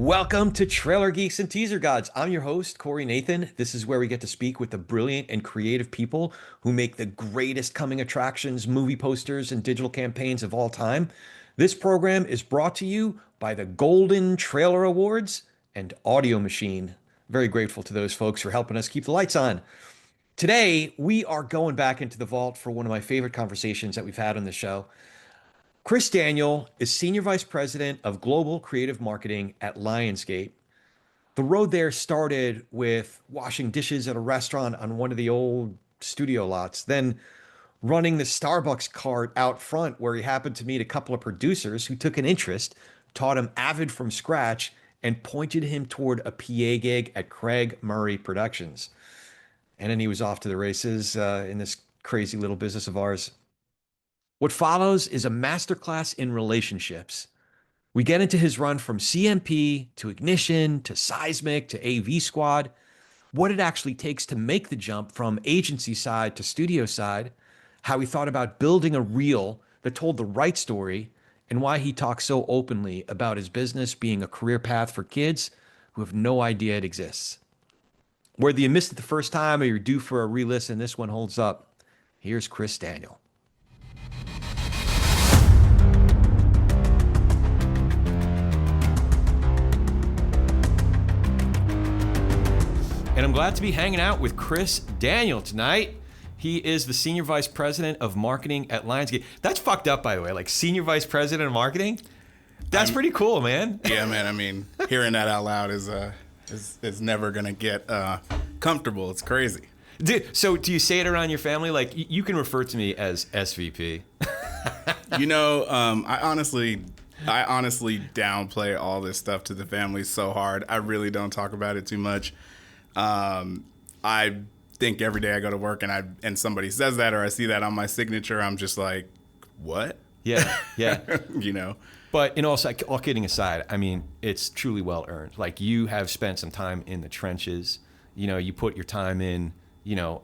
Welcome to Trailer Geeks and Teaser Gods. I'm your host, Corey Nathan. This is where we get to speak with the brilliant and creative people who make the greatest coming attractions, movie posters, and digital campaigns of all time. This program is brought to you by the Golden Trailer Awards and Audio Machine. Very grateful to those folks for helping us keep the lights on. Today, we are going back into the vault for one of my favorite conversations that we've had on the show. Chris Daniel is Senior Vice President of Global Creative Marketing at LionsGate. The road there started with washing dishes at a restaurant on one of the old studio lots, then running the Starbucks cart out front where he happened to meet a couple of producers who took an interest, taught him Avid from scratch, and pointed him toward a PA gig at Craig Murray Productions. And then he was off to the races in this crazy little business of ours. What follows is a masterclass in relationships. We get into his run from CMP to Ignition to Seismic to AV Squad, what it actually takes to make the jump from agency side to studio side, how he thought about building a reel that told the right story, and why he talks so openly about his business being a career path for kids who have no idea it exists. Whether you missed it the first time or you're due for a re-listen, this one holds up. Here's Chris Daniel. And I'm glad to be hanging out with Chris Daniel tonight. He is the Senior Vice President of Marketing at LionsGate. That's fucked up, by the way. Like, Senior Vice President of Marketing? That's pretty cool, man. Yeah, man. I mean, hearing that out loud is never going to get comfortable. It's crazy. Dude, so do you say it around your family? Like, you can refer to me as SVP. I honestly downplay all this stuff to the family so hard. I really don't talk about it too much. I think every day I go to work and somebody says that or I see that on my signature, I'm just like, what? Yeah. But all kidding aside, I mean, it's truly well earned. Like, you have spent some time in the trenches. You put your time in,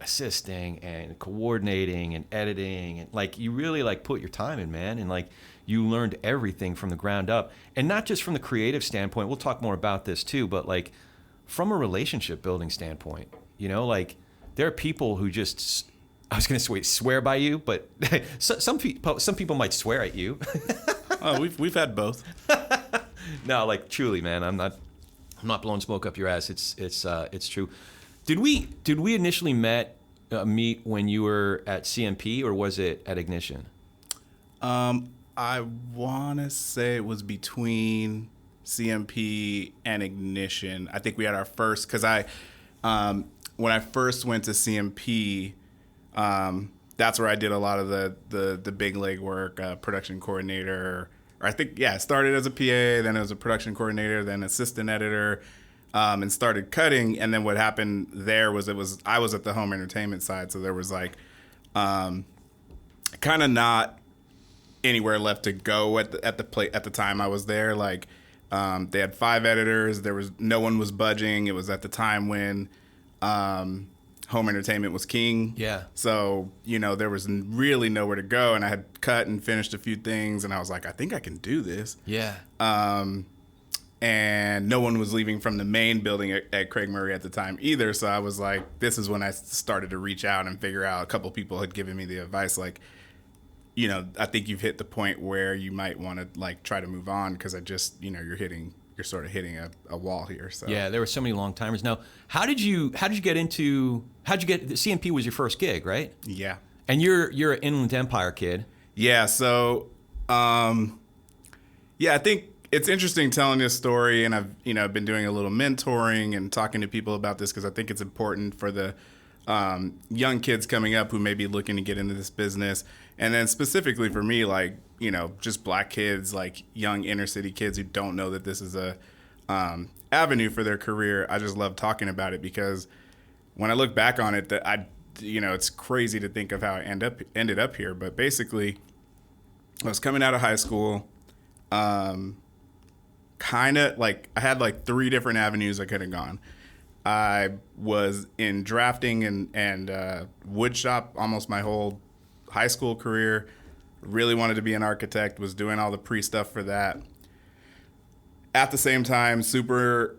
assisting and coordinating and editing, and like, you really like put your time in, man. And like, you learned everything from the ground up, and not just from the creative standpoint. We'll talk more about this too, but like, from a relationship building standpoint, like, there are people who just, I was going to say swear by you, but some people might swear at you. Oh, we've had both. No, like, truly, man, I'm not blowing smoke up your ass. It's true. Did we initially meet when you were at CMP, or was it at Ignition? I want to say it was between CMP and Ignition. I think we had our first, because when I first went to CMP, that's where I did a lot of the big leg work, production coordinator. Or I think, it started as a PA, then it was a production coordinator, then assistant editor, and started cutting. And then what happened there was I was at the home entertainment side, so there was like kind of not anywhere left to go at the time I was there. Like, they had 5 editors. No one was budging. It was at the time when home entertainment was king. Yeah. So, there was really nowhere to go, and I had cut and finished a few things, and I was like, I think I can do this. Yeah. And no one was leaving from the main building at Craig Murray at the time either. So I was like, this is when I started to reach out and figure out. A couple people had given me the advice, like, I think you've hit the point where you might want to like try to move on, because I just, you're sort of hitting a wall here. So yeah, there were so many long timers. Now, how did you get CMP was your first gig, right? Yeah. And you're an Inland Empire kid. Yeah. So, I think it's interesting telling this story, and I've been doing a little mentoring and talking to people about this, because I think it's important for the young kids coming up who may be looking to get into this business. And then specifically for me, like, just black kids, like young inner city kids who don't know that this is a avenue for their career. I just love talking about it, because when I look back on it, it's crazy to think of how I ended up here. But basically, I was coming out of high school, kind of like I had like 3 different avenues I could have gone. I was in drafting and wood shop almost my whole high school career. Really wanted to be an architect, was doing all the pre-stuff for that. at the same time, super,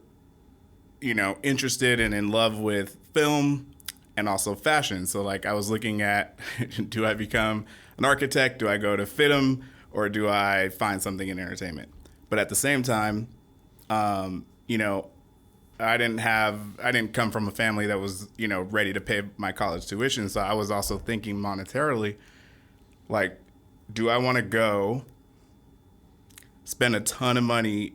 interested and in love with film and also fashion. So like I was looking at, do I become an architect? Do I go to FITM, or do I find something in entertainment? But at the same time, you know, I didn't come from a family that was, ready to pay my college tuition. So I was also thinking monetarily, like, do I want to go spend a ton of money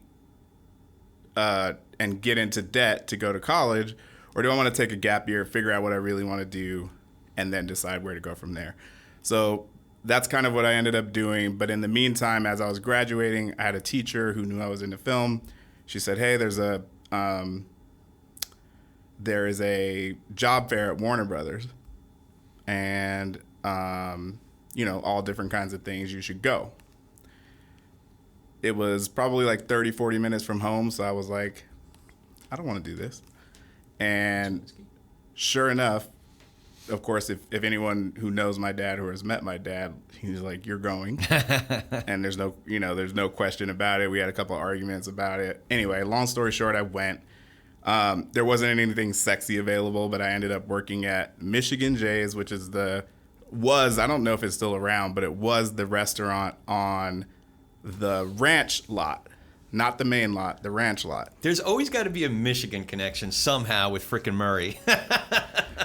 and get into debt to go to college, or do I want to take a gap year, figure out what I really want to do, and then decide where to go from there? So that's kind of what I ended up doing. But in the meantime, as I was graduating, I had a teacher who knew I was into film. She said, hey, there is a job fair at Warner Brothers, and all different kinds of things. You should go. It was probably like 30, 40 minutes from home, so I was like, I don't want to do this. And sure enough, of course, if anyone who knows my dad or has met my dad, he's like, you're going. And there's no question about it. We had a couple of arguments about it. Anyway, long story short, I went. There wasn't anything sexy available, but I ended up working at Michigan J's, which is I don't know if it's still around, but it was the restaurant on the ranch lot, not the main lot, the ranch lot. There's always got to be a Michigan connection somehow with frickin' Murray.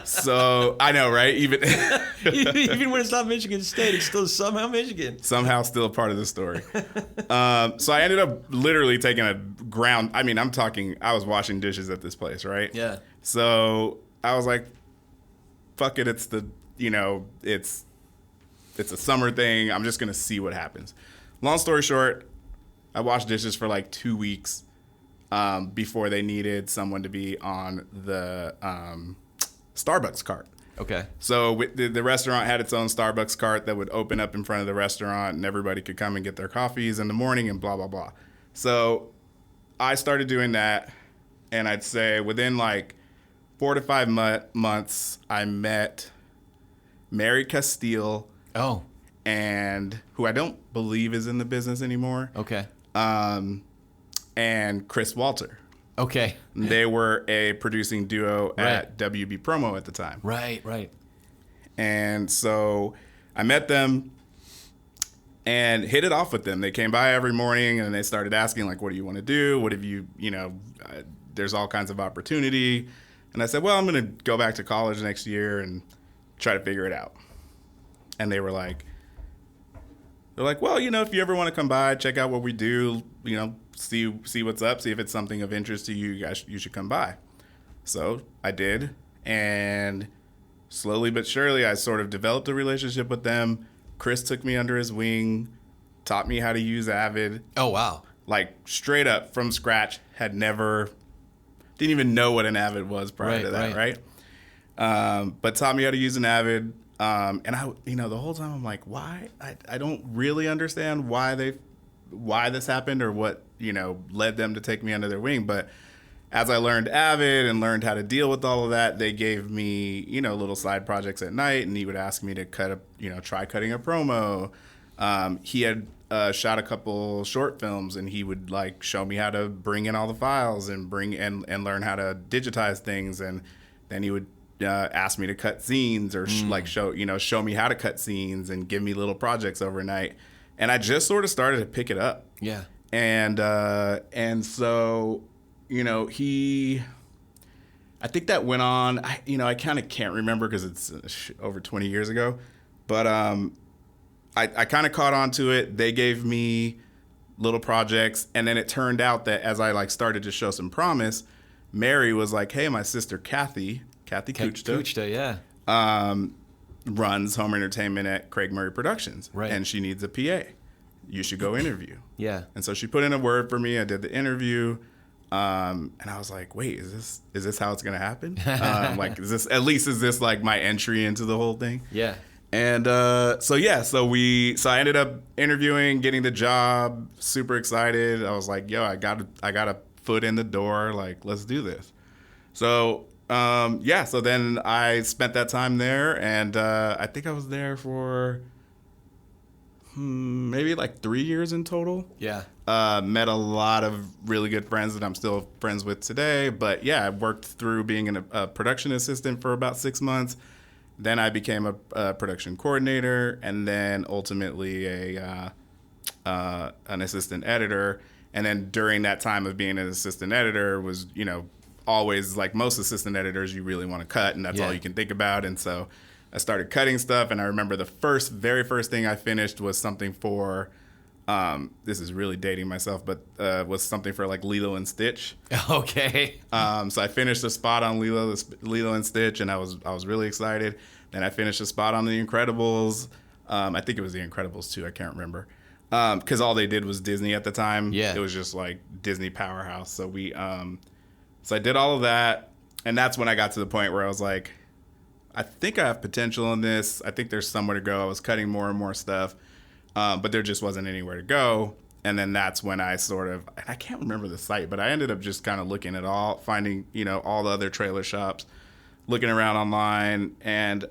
So I know, right? Even when it's not Michigan State, it's still somehow Michigan. Somehow still a part of the story. So I ended up literally taking I was washing dishes at this place, right? Yeah. So I was like, fuck it, it's a summer thing. I'm just going to see what happens. Long story short, I washed dishes for like 2 weeks before they needed someone to be on the Starbucks cart. Okay. So the restaurant had its own Starbucks cart that would open up in front of the restaurant, and everybody could come and get their coffees in the morning and blah, blah, blah. So I started doing that, and I'd say within like 4 to 5 months, I met Mary Castile. Oh. And who I don't believe is in the business anymore. Okay. And Chris Walter. Okay. They were a producing duo at WB Promo at the time. Right. And so I met them and hit it off with them. They came by every morning and they started asking, like, what do you want to do? What have you, there's all kinds of opportunity. And I said, well, I'm going to go back to college next year and try to figure it out. And they were like, well, if you ever want to come by, check out what we do, see what's up, see if it's something of interest to you, you should come by. So I did. And slowly but surely, I sort of developed a relationship with them. Chris took me under his wing, taught me how to use Avid. Oh, wow. Like straight up from scratch, didn't even know what an Avid was prior to that, right? But taught me how to use an Avid. And I, the whole time I'm like, why? I don't really understand why this happened or what, led them to take me under their wing. But as I learned Avid and learned how to deal with all of that, they gave me, little side projects at night, and he would ask me to try cutting a promo. He had shot a couple short films, and he would like show me how to bring in all the files and and learn how to digitize things. And then he would ask me to cut scenes or show me how to cut scenes and give me little projects overnight. And I just sort of started to pick it up. Yeah. And so, I think that went on, I kind of can't remember because it's over 20 years ago, but I kind of caught on to it. They gave me little projects. And then it turned out that as I started to show some promise, Mary was like, hey, my sister Kathy Kuchta, yeah, runs home entertainment at Craig Murray Productions, right? And she needs a PA. You should go interview. Yeah. And so she put in a word for me. I did the interview, and I was like, "Wait, is this how it's gonna happen? Is this like my entry into the whole thing?" Yeah. And so I ended up interviewing, getting the job. Super excited. I was like, "Yo, I got a foot in the door. Like, let's do this." So. So then I spent that time there, and I think I was there for maybe like 3 years in total. Yeah. Met a lot of really good friends that I'm still friends with today. But yeah, I worked through being a production assistant for about 6 months. Then I became a production coordinator, and then ultimately an assistant editor. And then during that time of being an assistant editor was, always like most assistant editors, you really want to cut, and that's all you can think about. And so I started cutting stuff, and I remember the very first thing I finished was something for, this is really dating myself, but was something for like Lilo and Stitch. Okay. So I finished a spot on Lilo and Stitch, and I was really excited. Then I finished a spot on The Incredibles. I think it was The Incredibles too. I can't remember. Because all they did was Disney at the time. Yeah. It was just like Disney powerhouse. So so I did all of that, and that's when I got to the point where I was like, I think I have potential in this. I think there's somewhere to go. I was cutting more and more stuff, but there just wasn't anywhere to go. And then that's when I I can't remember the site, but I ended up just kind of looking at finding, all the other trailer shops, looking around online, and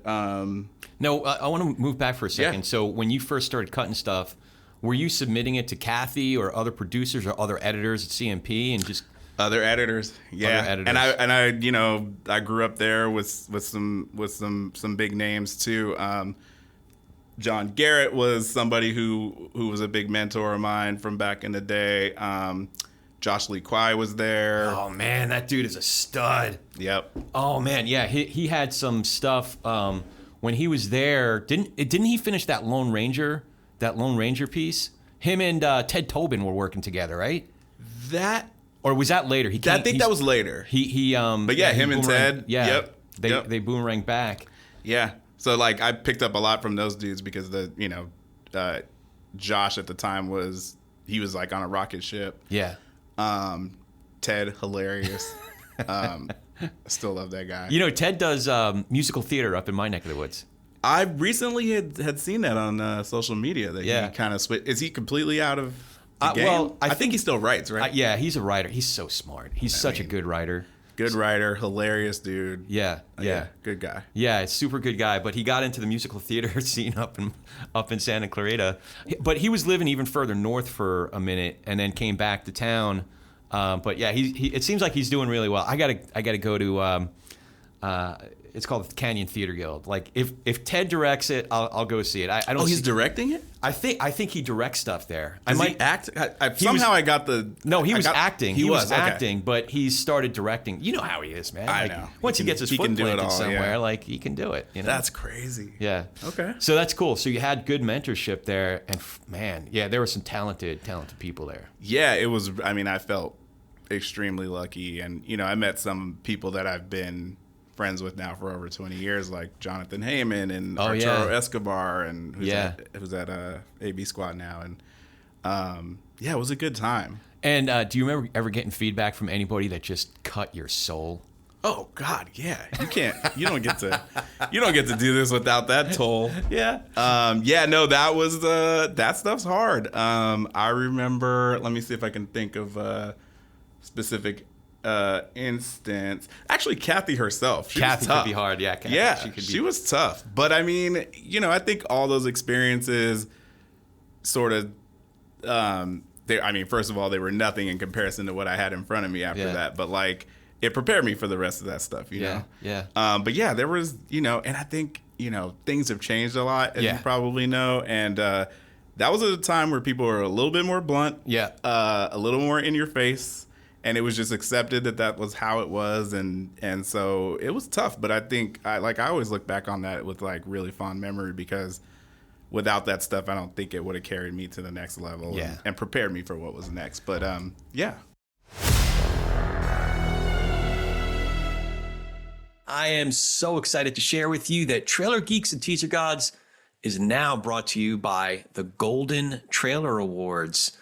No, I want to move back for a second. Yeah. So when you first started cutting stuff, were you submitting it to Kathy or other producers or other editors at CMP and just other editors? Yeah. Other editors. And I grew up there with some big names too. John Garrett was somebody who was a big mentor of mine from back in the day. Josh Lee Kwai was there. Oh man, that dude is a stud. Yep. Oh man, yeah, he had some stuff when he was there. Didn't he finish that Lone Ranger piece? Him and Ted Tobin were working together, right? Or was that later? I think that was later. But yeah, him and Ted. Yeah. Yep. They boomerang back. Yeah. So like I picked up a lot from those dudes because Josh at the time was like on a rocket ship. Yeah. Ted, hilarious. Still love that guy. Ted does musical theater up in my neck of the woods. I recently had seen that on social media that he kind of switched. Is he completely out of the game? Well, I think he still writes, right? Yeah, he's a writer. He's so smart. He's such a good writer. Good writer, hilarious dude. Yeah. Good guy. Yeah, super good guy. But he got into the musical theater scene up in Santa Clarita. But he was living even further north for a minute and then came back to town. But yeah, he it seems like he's doing really well. I gotta go to it's called the Canyon Theater Guild. Like if Ted directs it, I'll go see it. I don't. Oh, he's directing it? I think he directs stuff there. Does he act? I got the. No, he was acting. He was okay. acting, but he started directing. You know how he is, man. I know. Once he gets his foot planted somewhere, like he can do it. That's crazy. Yeah. Okay. So that's cool. So you had good mentorship there, and man, yeah, there were some talented people there. Yeah, it was. I mean, I felt extremely lucky, and I met some people that I've been friends with now for over 20 years, like Jonathan Heyman and Arturo Escobar, and who's at AB Squad now, and it was a good time. And do you remember ever getting feedback from anybody that just cut your soul? Oh God, yeah. You don't get to do this without that toll. Yeah. No, that stuff's hard. I remember. Let me see if I can think of a specific instance. Actually, Kathy herself. Kathy could be hard. Yeah. Kathy, she was tough. But I mean, I think all those experiences sort of. First of all, they were nothing in comparison to what I had in front of me after that. But like, it prepared me for the rest of that stuff. You know. Yeah. But yeah, there was and I think things have changed a lot, as you probably know, and that was at a time where people were a little bit more blunt. Yeah. A little more in your face. And it was just accepted that was how it was, and so it was tough. But I think I always look back on that with like really fond memory, because without that stuff, I don't think it would have carried me to the next level and prepared me for what was next. But yeah. I am so excited to share with you that Trailer Geeks and Teaser Gods is now brought to you by the Golden Trailer Awards.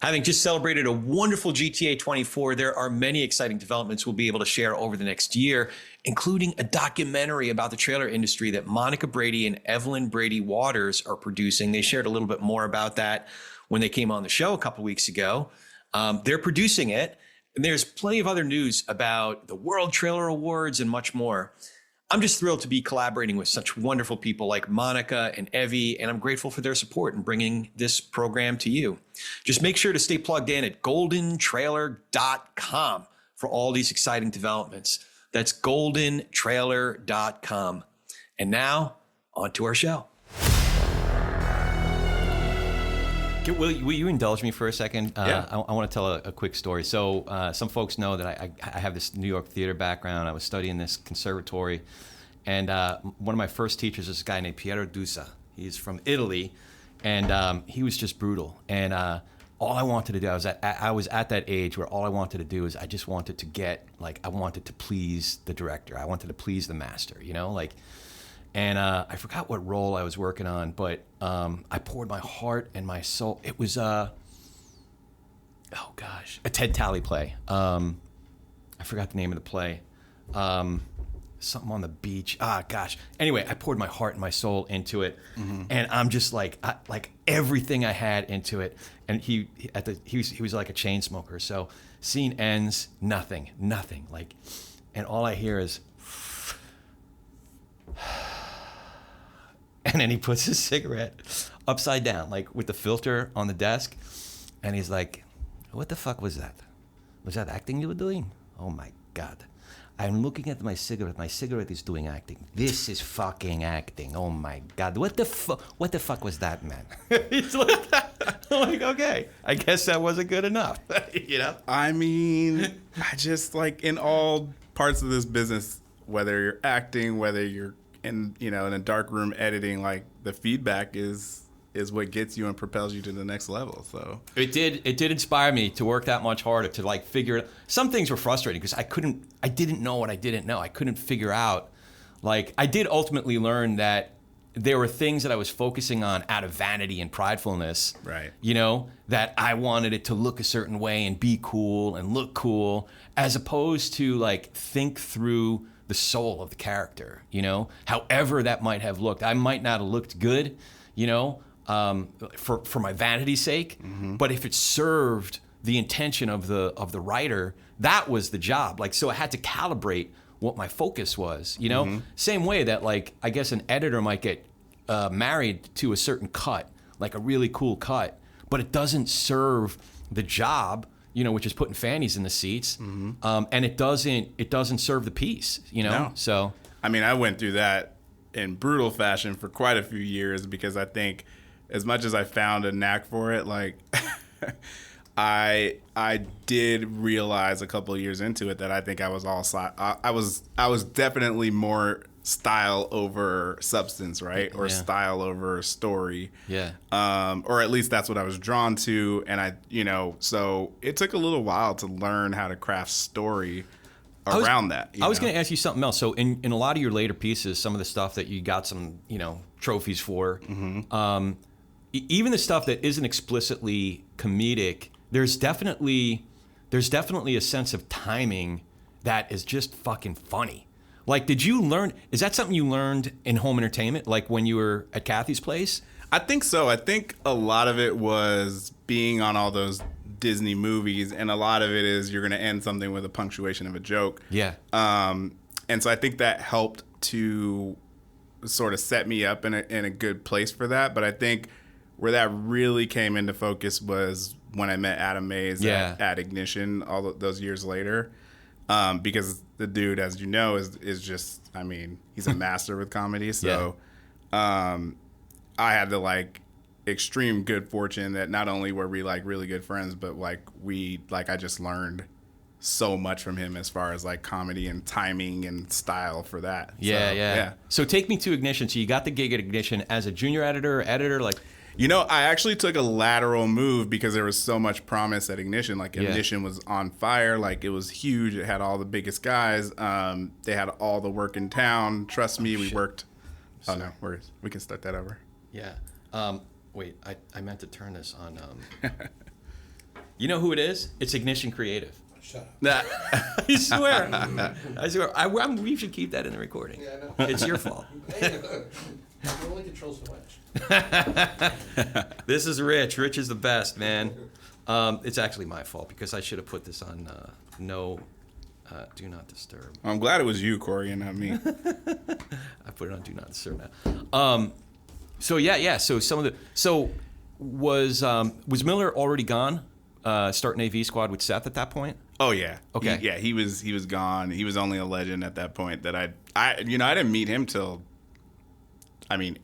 Having just celebrated a wonderful GTA 24, there are many exciting developments we'll be able to share over the next year, including a documentary about the trailer industry that Monica Brady and Evelyn Brady Waters are producing. They shared a little bit more about that when they came on the show a couple weeks ago. They're producing it, and there's plenty of other news about the World Trailer Awards and much more. I'm just thrilled to be collaborating with such wonderful people like Monica and Evie, and I'm grateful for their support in bringing this program to you. Just make sure to stay plugged in at goldentrailer.com for all these exciting developments. That's goldentrailer.com. And now, on to our show. Will you indulge me for a second? Yeah. I want to tell a quick story. So some folks know that I have this New York theater background. I was studying this conservatory. And one of my first teachers is this guy named Piero Dusa. He's from Italy. And he was just brutal. And all I wanted to do, I was at that age where all I wanted to do is I just wanted to I wanted to please the director. I wanted to please the master, And I forgot what role I was working on, but I poured my heart and my soul. It was, a Ted Talley play. I forgot the name of the play. Something on the beach. Anyway, I poured my heart and my soul into it, and I'm just like everything I had into it. And he was like a chain smoker. So scene ends, nothing. And all I hear is. And then he puts his cigarette upside down, like with the filter on the desk. And he's like, what the fuck was that? Was that acting you were doing? Oh my God. I'm looking at my cigarette. My cigarette is doing acting. This is fucking acting. Oh my God. What the fuck was that, man? He's like, I'm like, okay. I guess that wasn't good enough. I mean, I just in all parts of this business, whether you're acting, whether you're in a dark room editing, the feedback is what gets you and propels you to the next level. So it did inspire me to work that much harder to figure it. Some things were frustrating because I didn't know what I didn't know. I couldn't figure out. I did ultimately learn that there were things that I was focusing on out of vanity and pridefulness. Right. That I wanted it to look a certain way and be cool and look cool, as opposed to think through the soul of the character, however that might have looked. I might not have looked good, for my vanity's sake, but if it served the intention of the writer, that was the job. So I had to calibrate what my focus was, Same way that I guess an editor might get married to a certain cut, a really cool cut, but it doesn't serve the job, which is putting fannies in the seats, and it doesn't serve the piece, No. So I mean, I went through that in brutal fashion for quite a few years because I think, as much as I found a knack for it, I did realize a couple of years into it that I think I was I was definitely more style over substance, right? Or style over story. Yeah. Or at least that's what I was drawn to. And so it took a little while to learn how to craft story around that. I was going to ask you something else. So in a lot of your later pieces, some of the stuff that you got some, trophies for, even the stuff that isn't explicitly comedic, there's definitely a sense of timing that is just fucking funny. Did you learn, is that something you learned in home entertainment, when you were at Kathy's place? I think so. I think a lot of it was being on all those Disney movies, and a lot of it is you're going to end something with a punctuation of a joke. Yeah. And so I think that helped to sort of set me up in a good place for that. But I think where that really came into focus was when I met Adam Mays at Ignition all those years later. Because the dude, as you know, is just, I mean, he's a master with comedy. So I had the extreme good fortune that not only were we really good friends, but I just learned so much from him as far as comedy and timing and style for that. Yeah. So take me to Ignition. So you got the gig at Ignition as a junior editor. I actually took a lateral move because there was so much promise at Ignition. Ignition was on fire. It was huge. It had all the biggest guys. They had all the work in town. Trust me, we worked. Oh, no, we can start that over. Yeah. Wait, I meant to turn this on. You know who it is? It's Ignition Creative. Shut up. I swear. We should keep that in the recording. Yeah, I know. It's your fault. You only control so much. This is Rich. Rich is the best, man. It's actually my fault because I should have put this on no Do not disturb. I'm glad it was you, Corey, and not me. I put it on do not disturb now. So yeah. So was Miller already gone? Starting AV squad with Seth at that point? Oh yeah. Okay. He was gone. He was only a legend at that point. That I didn't meet him till,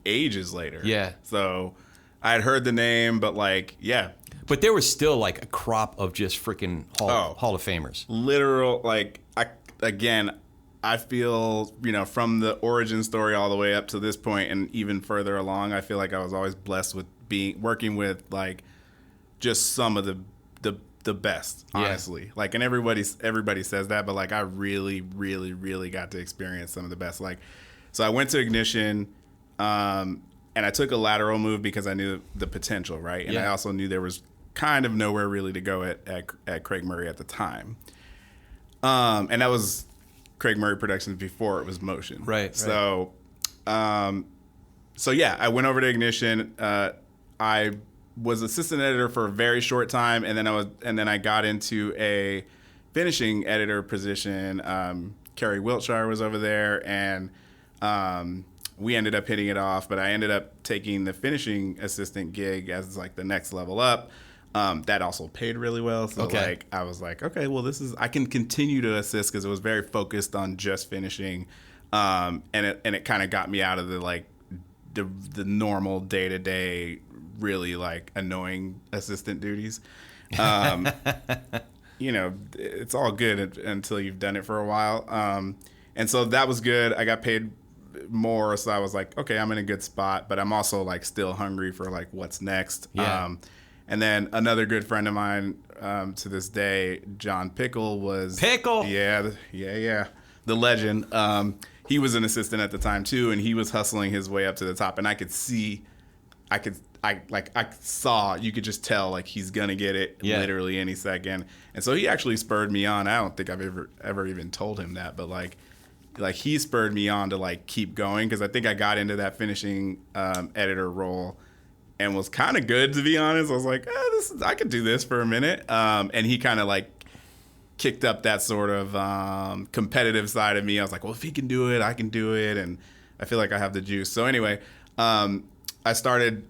ages later. Yeah. So I had heard the name, but yeah. But there was still like a crop of just freaking Hall of Famers. Literal, I feel, from the origin story all the way up to this point and even further along, I feel like I was always blessed with working with just some of the best, honestly. Yeah. And everybody says that, but I really, really, really got to experience some of the best. So I went to Ignition, and I took a lateral move because I knew the potential, right? And I also knew there was kind of nowhere really to go at Craig Murray at the time. And that was Craig Murray Productions before it was Mocean. Right. So, yeah, I went over to Ignition. I was assistant editor for a very short time, and then I got into a finishing editor position. Kerry Wiltshire was over there, and we ended up hitting it off. But I ended up taking the finishing assistant gig as the next level up. That also paid really well. So I was like, okay, well I can continue to assist because it was very focused on just finishing. And it kind of got me out of the normal day-to-day, really annoying assistant duties. It's all good until you've done it for a while. And so that was good. I got paid more. So I was like, okay, I'm in a good spot, but I'm also still hungry for what's next. Yeah. And then another good friend of mine, to this day, John Pickle was... Pickle! Yeah. The legend. He was an assistant at the time, too, and he was hustling his way up to the top. And I could see... you could just tell, he's going to get it literally any second. And so he actually spurred me on. I don't think I've ever even told him that, but, he spurred me on to, keep going, because I think I got into that finishing editor role and was kind of good, to be honest. I was like, I could do this for a minute. And he kind of kicked up that sort of competitive side of me. I was like, well, if he can do it, I can do it. And I feel like I have the juice. So anyway, I started,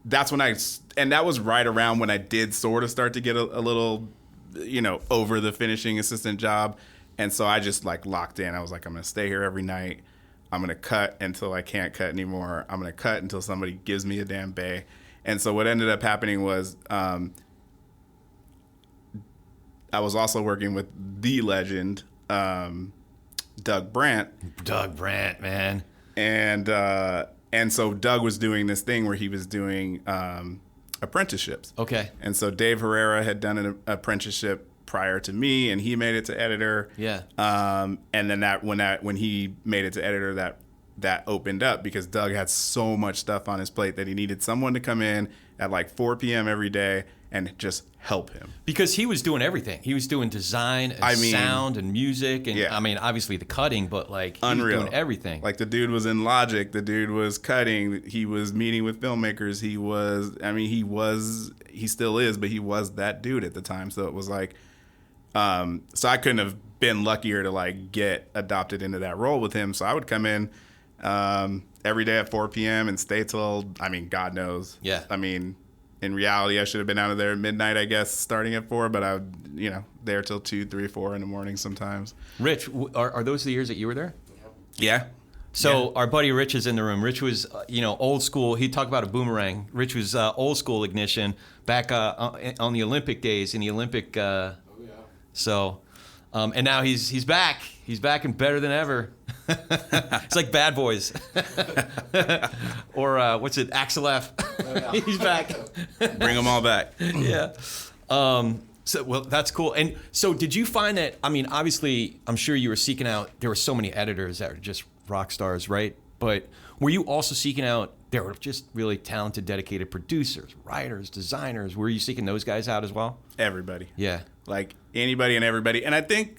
and that was right around when I did sort of start to get a little, over the finishing assistant job. And so I just locked in. I was like, I'm going to stay here every night. I'm going to cut until I can't cut anymore. I'm going to cut until somebody gives me a damn bay. And so what ended up happening was I was also working with the legend, Doug Brandt. Doug Brandt, man. And so Doug was doing this thing where he was doing apprenticeships. Okay. And so Dave Herrera had done an apprenticeship prior to me, and he made it to editor. Yeah. And then when he made it to editor, that opened up because Doug had so much stuff on his plate that he needed someone to come in at 4 p.m. every day and just help him. Because he was doing everything. He was doing design and sound and music and obviously the cutting, but he Unreal. was doing everything. The dude was in Logic, the dude was cutting, he was meeting with filmmakers, he still is, but he was that dude at the time. So it was so I couldn't have been luckier to get adopted into that role with him. So I would come in every day at 4 p.m. and stay till, God knows. Yeah. In reality, I should have been out of there at midnight, I guess, starting at 4, but I would, there till 2, 3, 4 in the morning sometimes. Rich, are those the years that you were there? Yeah. So our buddy Rich is in the room. Rich was, old school. He talked about a boomerang. Rich was old school Ignition back on the Olympic days in the Olympic. So, and now he's back. He's back and better than ever. It's like Bad Boys, or what's it? Axel F. He's back. Bring them all back. Yeah. So that's cool. And so did you find that? Obviously, I'm sure you were seeking out. There were so many editors that were just rock stars, right? But were you also seeking out? There were just really talented, dedicated producers, writers, designers. Were you seeking those guys out as well? Everybody. Yeah. Anybody and everybody. And I think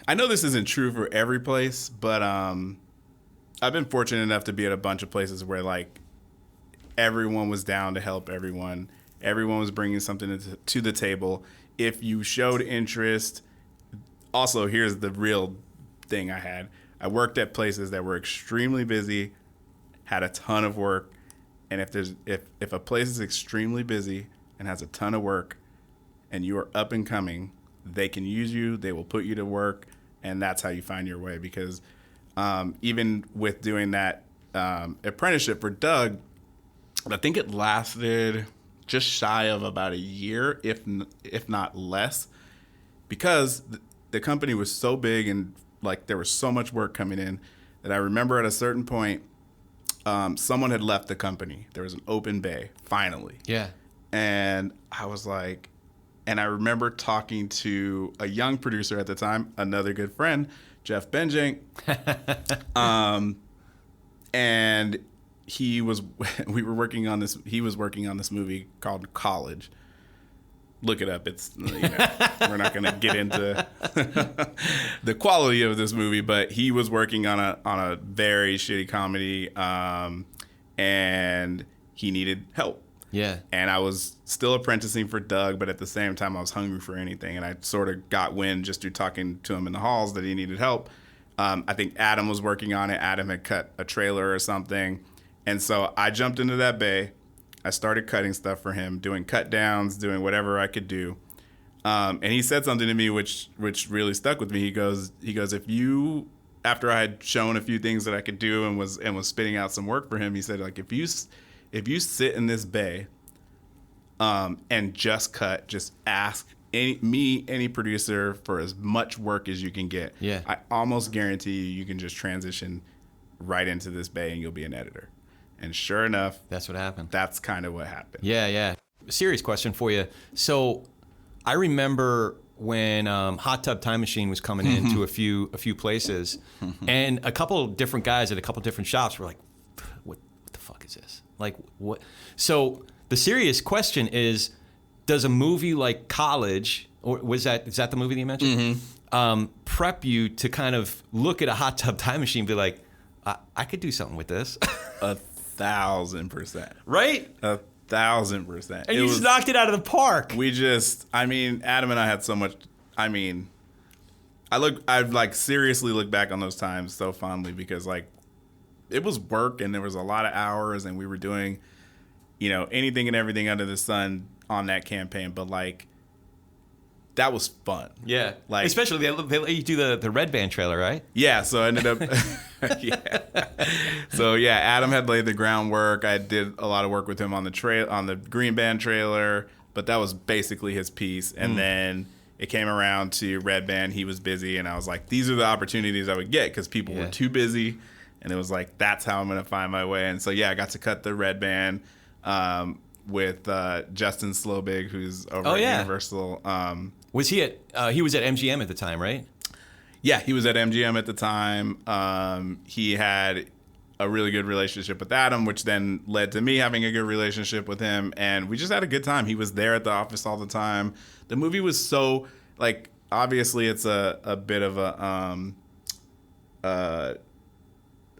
I know this isn't true for every place, but I've been fortunate enough to be at a bunch of places where everyone was down to help everyone. Everyone was bringing something to the table. If you showed interest also, here's the real thing I had. I worked at places that were extremely busy, had a ton of work, and if a place is extremely busy and has a ton of work, and you are up and coming, they can use you. They will put you to work, and that's how you find your way. Because even with doing that apprenticeship for Doug, I think it lasted just shy of about a year, if not less, because the company was so big and like there was so much work coming in that I remember at a certain point, someone had left the company. There was an open bay, finally. Yeah. And I was like, and I remember talking to a young producer at the time, another good friend, Jeff Benjink. And he was working on this movie called College. Look it up. It's, we're not going to get into the quality of this movie, but he was working on a very shitty comedy, and he needed help. Yeah. And I was still apprenticing for Doug, but at the same time, I was hungry for anything. And I sort of got wind just through talking to him in the halls that he needed help. I think Adam was working on it. Adam had cut a trailer or something. And so I jumped into that bay. I started cutting stuff for him, doing cut downs, doing whatever I could do. And he said something to me which really stuck with me. He goes, if you, after I had shown a few things that I could do and was spitting out some work for him, he said, like, if you sit in this bay and just cut, just ask any producer for as much work as you can get. Yeah. I almost guarantee you can just transition right into this bay and you'll be an editor. And sure enough, That's what happened. that's kind of what happened. Yeah, yeah. Serious question for you. So I remember when Hot Tub Time Machine was coming into a few places, and a couple different guys at a couple different shops were like, what the fuck is this? Like, what? So the serious question is, does a movie like College, or is that the movie that you mentioned, prep you to kind of look at a Hot Tub Time Machine and be like, I could do something with this? 1,000%. Right? 1,000%. And you just knocked it out of the park. Adam and I had so much, I've like seriously looked back on those times so fondly because like it was work and there was a lot of hours and we were doing, anything and everything under the sun on that campaign. But like, that was fun. Yeah. Like, especially they let you do the Red Band trailer, right? Yeah. So I ended up, yeah. So yeah, Adam had laid the groundwork. I did a lot of work with him on the Green Band trailer, but that was basically his piece. And then it came around to Red Band. He was busy, and I was like, these are the opportunities I would get because people were too busy. And it was like, that's how I'm going to find my way. And so, yeah, I got to cut the Red Band with Justin Slobig, who's over at Universal. Was he he was at MGM at the time, right? Yeah, he was at MGM at the time. He had a really good relationship with Adam, which then led to me having a good relationship with him. And we just had a good time. He was there at the office all the time. The movie was so, like, obviously it's a bit of a,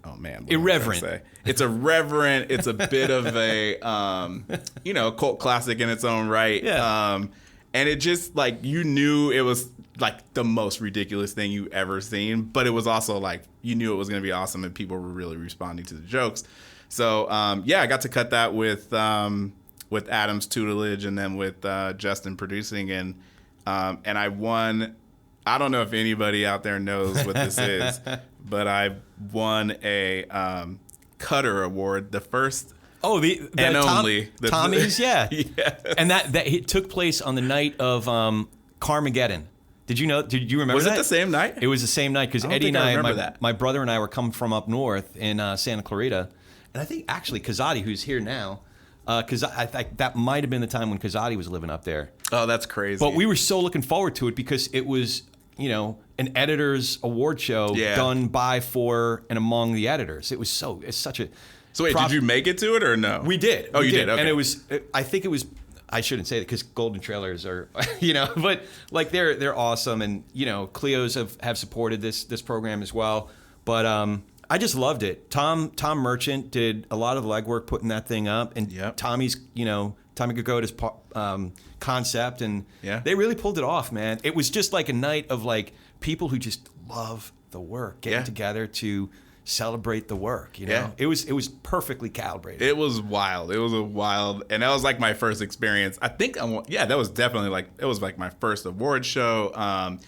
oh man, irreverent. It's irreverent. It's a bit of a, cult classic in its own right. Yeah. And it just, like, you knew it was, like, the most ridiculous thing you ever seen. But it was also, like, you knew it was going to be awesome and people were really responding to the jokes. So, I got to cut that with Adam's tutelage and then with Justin producing. And I won. I don't know if anybody out there knows what this is, but I won a Cutter Award, the first... Oh, the and only Tommy's, yeah. Yes. And that it took place on the night of Carmageddon. Did you remember Was that? it the same night? It was the same night because Eddie and my brother and I were coming from up north in Santa Clarita, and I think actually Kazadi, who's here now, because I think that might have been the time when Kazadi was living up there. Oh, that's crazy. But we were so looking forward to it because it was an editors award show done by, for, and among the editors. It's such a... So wait, did you make it to it or no? We did. Oh, you did? Okay. And I think it was, I shouldn't say that because golden trailers are, but like they're awesome. And, Clios have supported this program as well. But I just loved it. Tom Merchant did a lot of legwork putting that thing up. And Tommy's, Tommy Gagoda's concept. And they really pulled it off, man. It was just like a night of like people who just love the work, getting Yeah. together to celebrate the work. You know, Yeah. it was perfectly calibrated. It was wild. It was a wild, and that was like my first experience. I think, that was definitely it was like my first award show.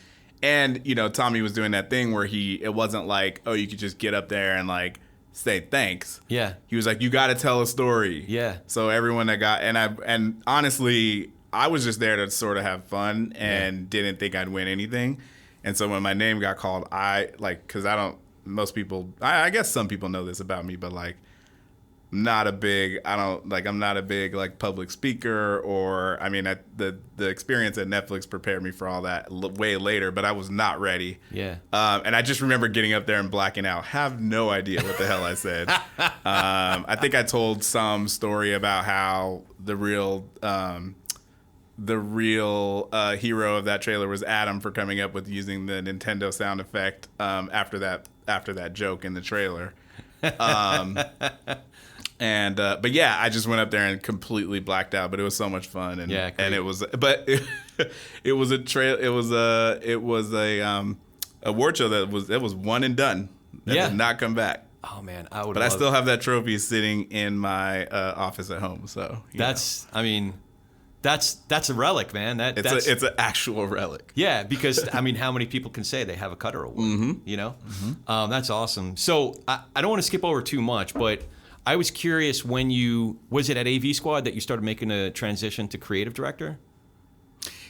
And Tommy was doing that thing where it wasn't like, oh, you could just get up there and like say thanks. Yeah. He was like, you got to tell a story. Yeah. So everyone that and honestly, I was just there to sort of have fun and didn't think I'd win anything. And so when my name got called, because most people, I guess some people know this about me, but like, I'm not a big like public speaker, or the experience at Netflix prepared me for all that way later, but I was not ready. Yeah. And I just remember getting up there and blacking out. Have no idea what the hell I said. I think I told some story about how the real hero of that trailer was Adam for coming up with using the Nintendo sound effect after that joke in the trailer. But yeah, I just went up there and completely blacked out, but it was so much fun. And yeah, and it was a award show that was one and done. That did not come back. Oh man, I would. But I still have that trophy sitting in my office at home. So that's a relic, man. That's an actual relic. Yeah, because how many people can say they have a Cutter Award? Mm-hmm. You know, that's awesome. So I don't want to skip over too much, but I was curious, was it at AV Squad that you started making a transition to creative director?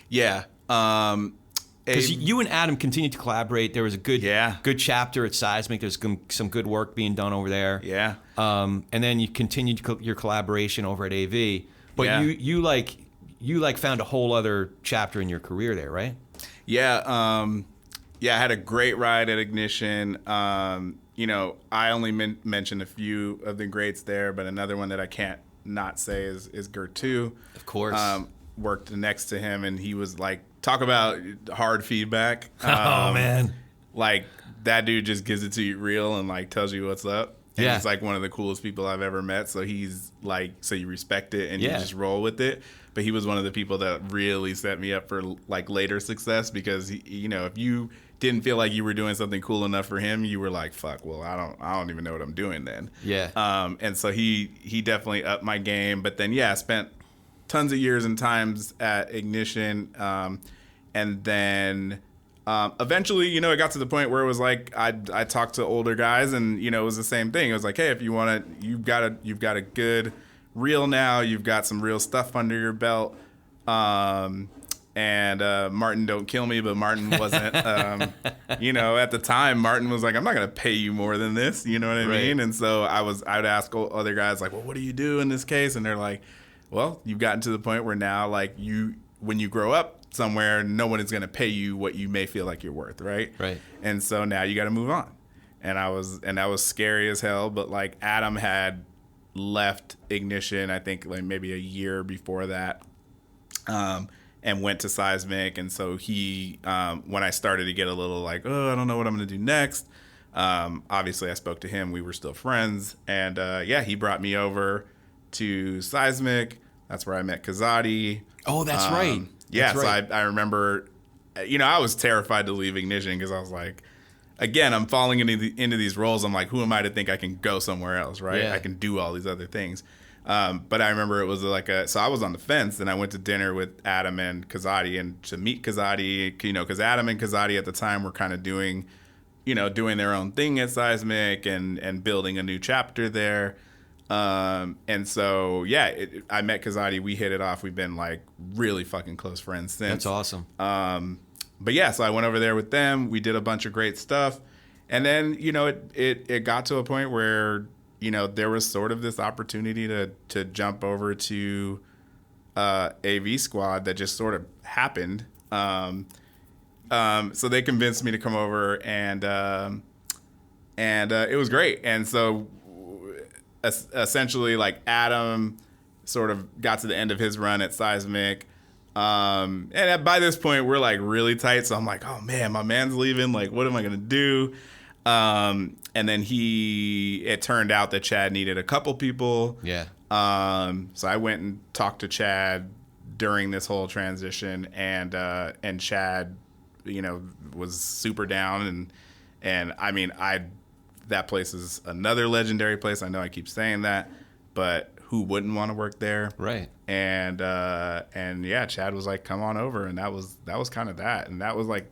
Yeah. Because you and Adam continued to collaborate. There was a good chapter at Seismic. There's some good work being done over there. Yeah. And then you continued your collaboration over at AV. But you found a whole other chapter in your career there, right? Yeah. I had a great ride at Ignition. I only mentioned a few of the greats there, but another one that I can't not say is Gertu. Of course. Worked next to him, and he was like, talk about hard feedback. Oh, man. Like, that dude just gives it to you real and like tells you what's up. And he's like one of the coolest people I've ever met. So he's like, so you respect it and you just roll with it. But he was one of the people that really set me up for like later success, because if you didn't feel like you were doing something cool enough for him, you were like, fuck, well, I don't even know what I'm doing then. Yeah. And so he definitely upped my game. But then I spent tons of years and times at Ignition. And then eventually, it got to the point where it was like I talked to older guys, and it was the same thing. It was like, hey, if you want to, you've got a good reel now, you've got some real stuff under your belt. And Martin, don't kill me, but Martin wasn't. At the time, Martin was like, I'm not gonna pay you more than this. You know what I mean? And so I would ask other guys like, well, what do you do in this case? And they're like, well, you've gotten to the point where now, like, when you grow up somewhere, no one is going to pay you what you may feel like you're worth, right? Right. And so now you got to move on. And that was scary as hell. But like, Adam had left Ignition, I think like maybe a year before that, and went to Seismic. And so he, when I started to get a little like, oh, I don't know what I'm going to do next. Obviously I spoke to him. We were still friends. And he brought me over to Seismic. That's where I met Kazadi. Oh, that's right. Yeah, that's right. So I remember, I was terrified to leave Ignition, because I was like, again, I'm falling into these roles. I'm like, who am I to think I can go somewhere else, right? Yeah. I can do all these other things. But I remember it was like so I was on the fence, and I went to dinner with Adam and Kazadi, and to meet Kazadi, because Adam and Kazadi at the time were kind of doing their own thing at Seismic and building a new chapter there. And so, I met Kazadi. We hit it off. We've been like really fucking close friends since. That's awesome. But so I went over there with them. We did a bunch of great stuff. And then, it got to a point where, there was sort of this opportunity to jump over to AV Squad that just sort of happened. So they convinced me to come over, and it was great. And so essentially, like, Adam sort of got to the end of his run at Seismic. And by this point, we're like really tight. So I'm like, oh man, my man's leaving. Like, what am I going to do? And then it turned out that Chad needed a couple people. Yeah. So I went and talked to Chad during this whole transition, and Chad was super down, and I mean, that place is another legendary place. I know I keep saying that, but who wouldn't want to work there? Right. And yeah, Chad was like, come on over. And that was kind of that. And that was like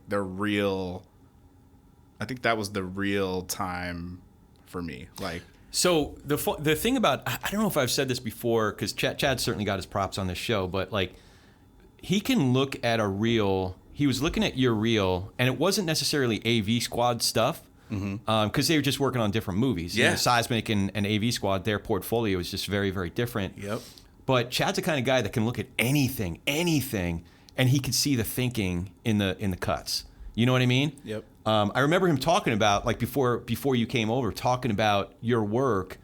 I think that was the real time for me. Like, so the thing about, I don't know if I've said this before, because Chad certainly got his props on this show, but like, he can look at a reel. He was looking at your reel, and it wasn't necessarily AV Squad stuff, because they were just working on different movies. Yeah. Seismic and AV Squad, their portfolio is just very, very different. Yep. But Chad's the kind of guy that can look at anything, and he can see the thinking in the cuts. You know what I mean? Yep. I remember him talking about, like, before you came over, talking about your work,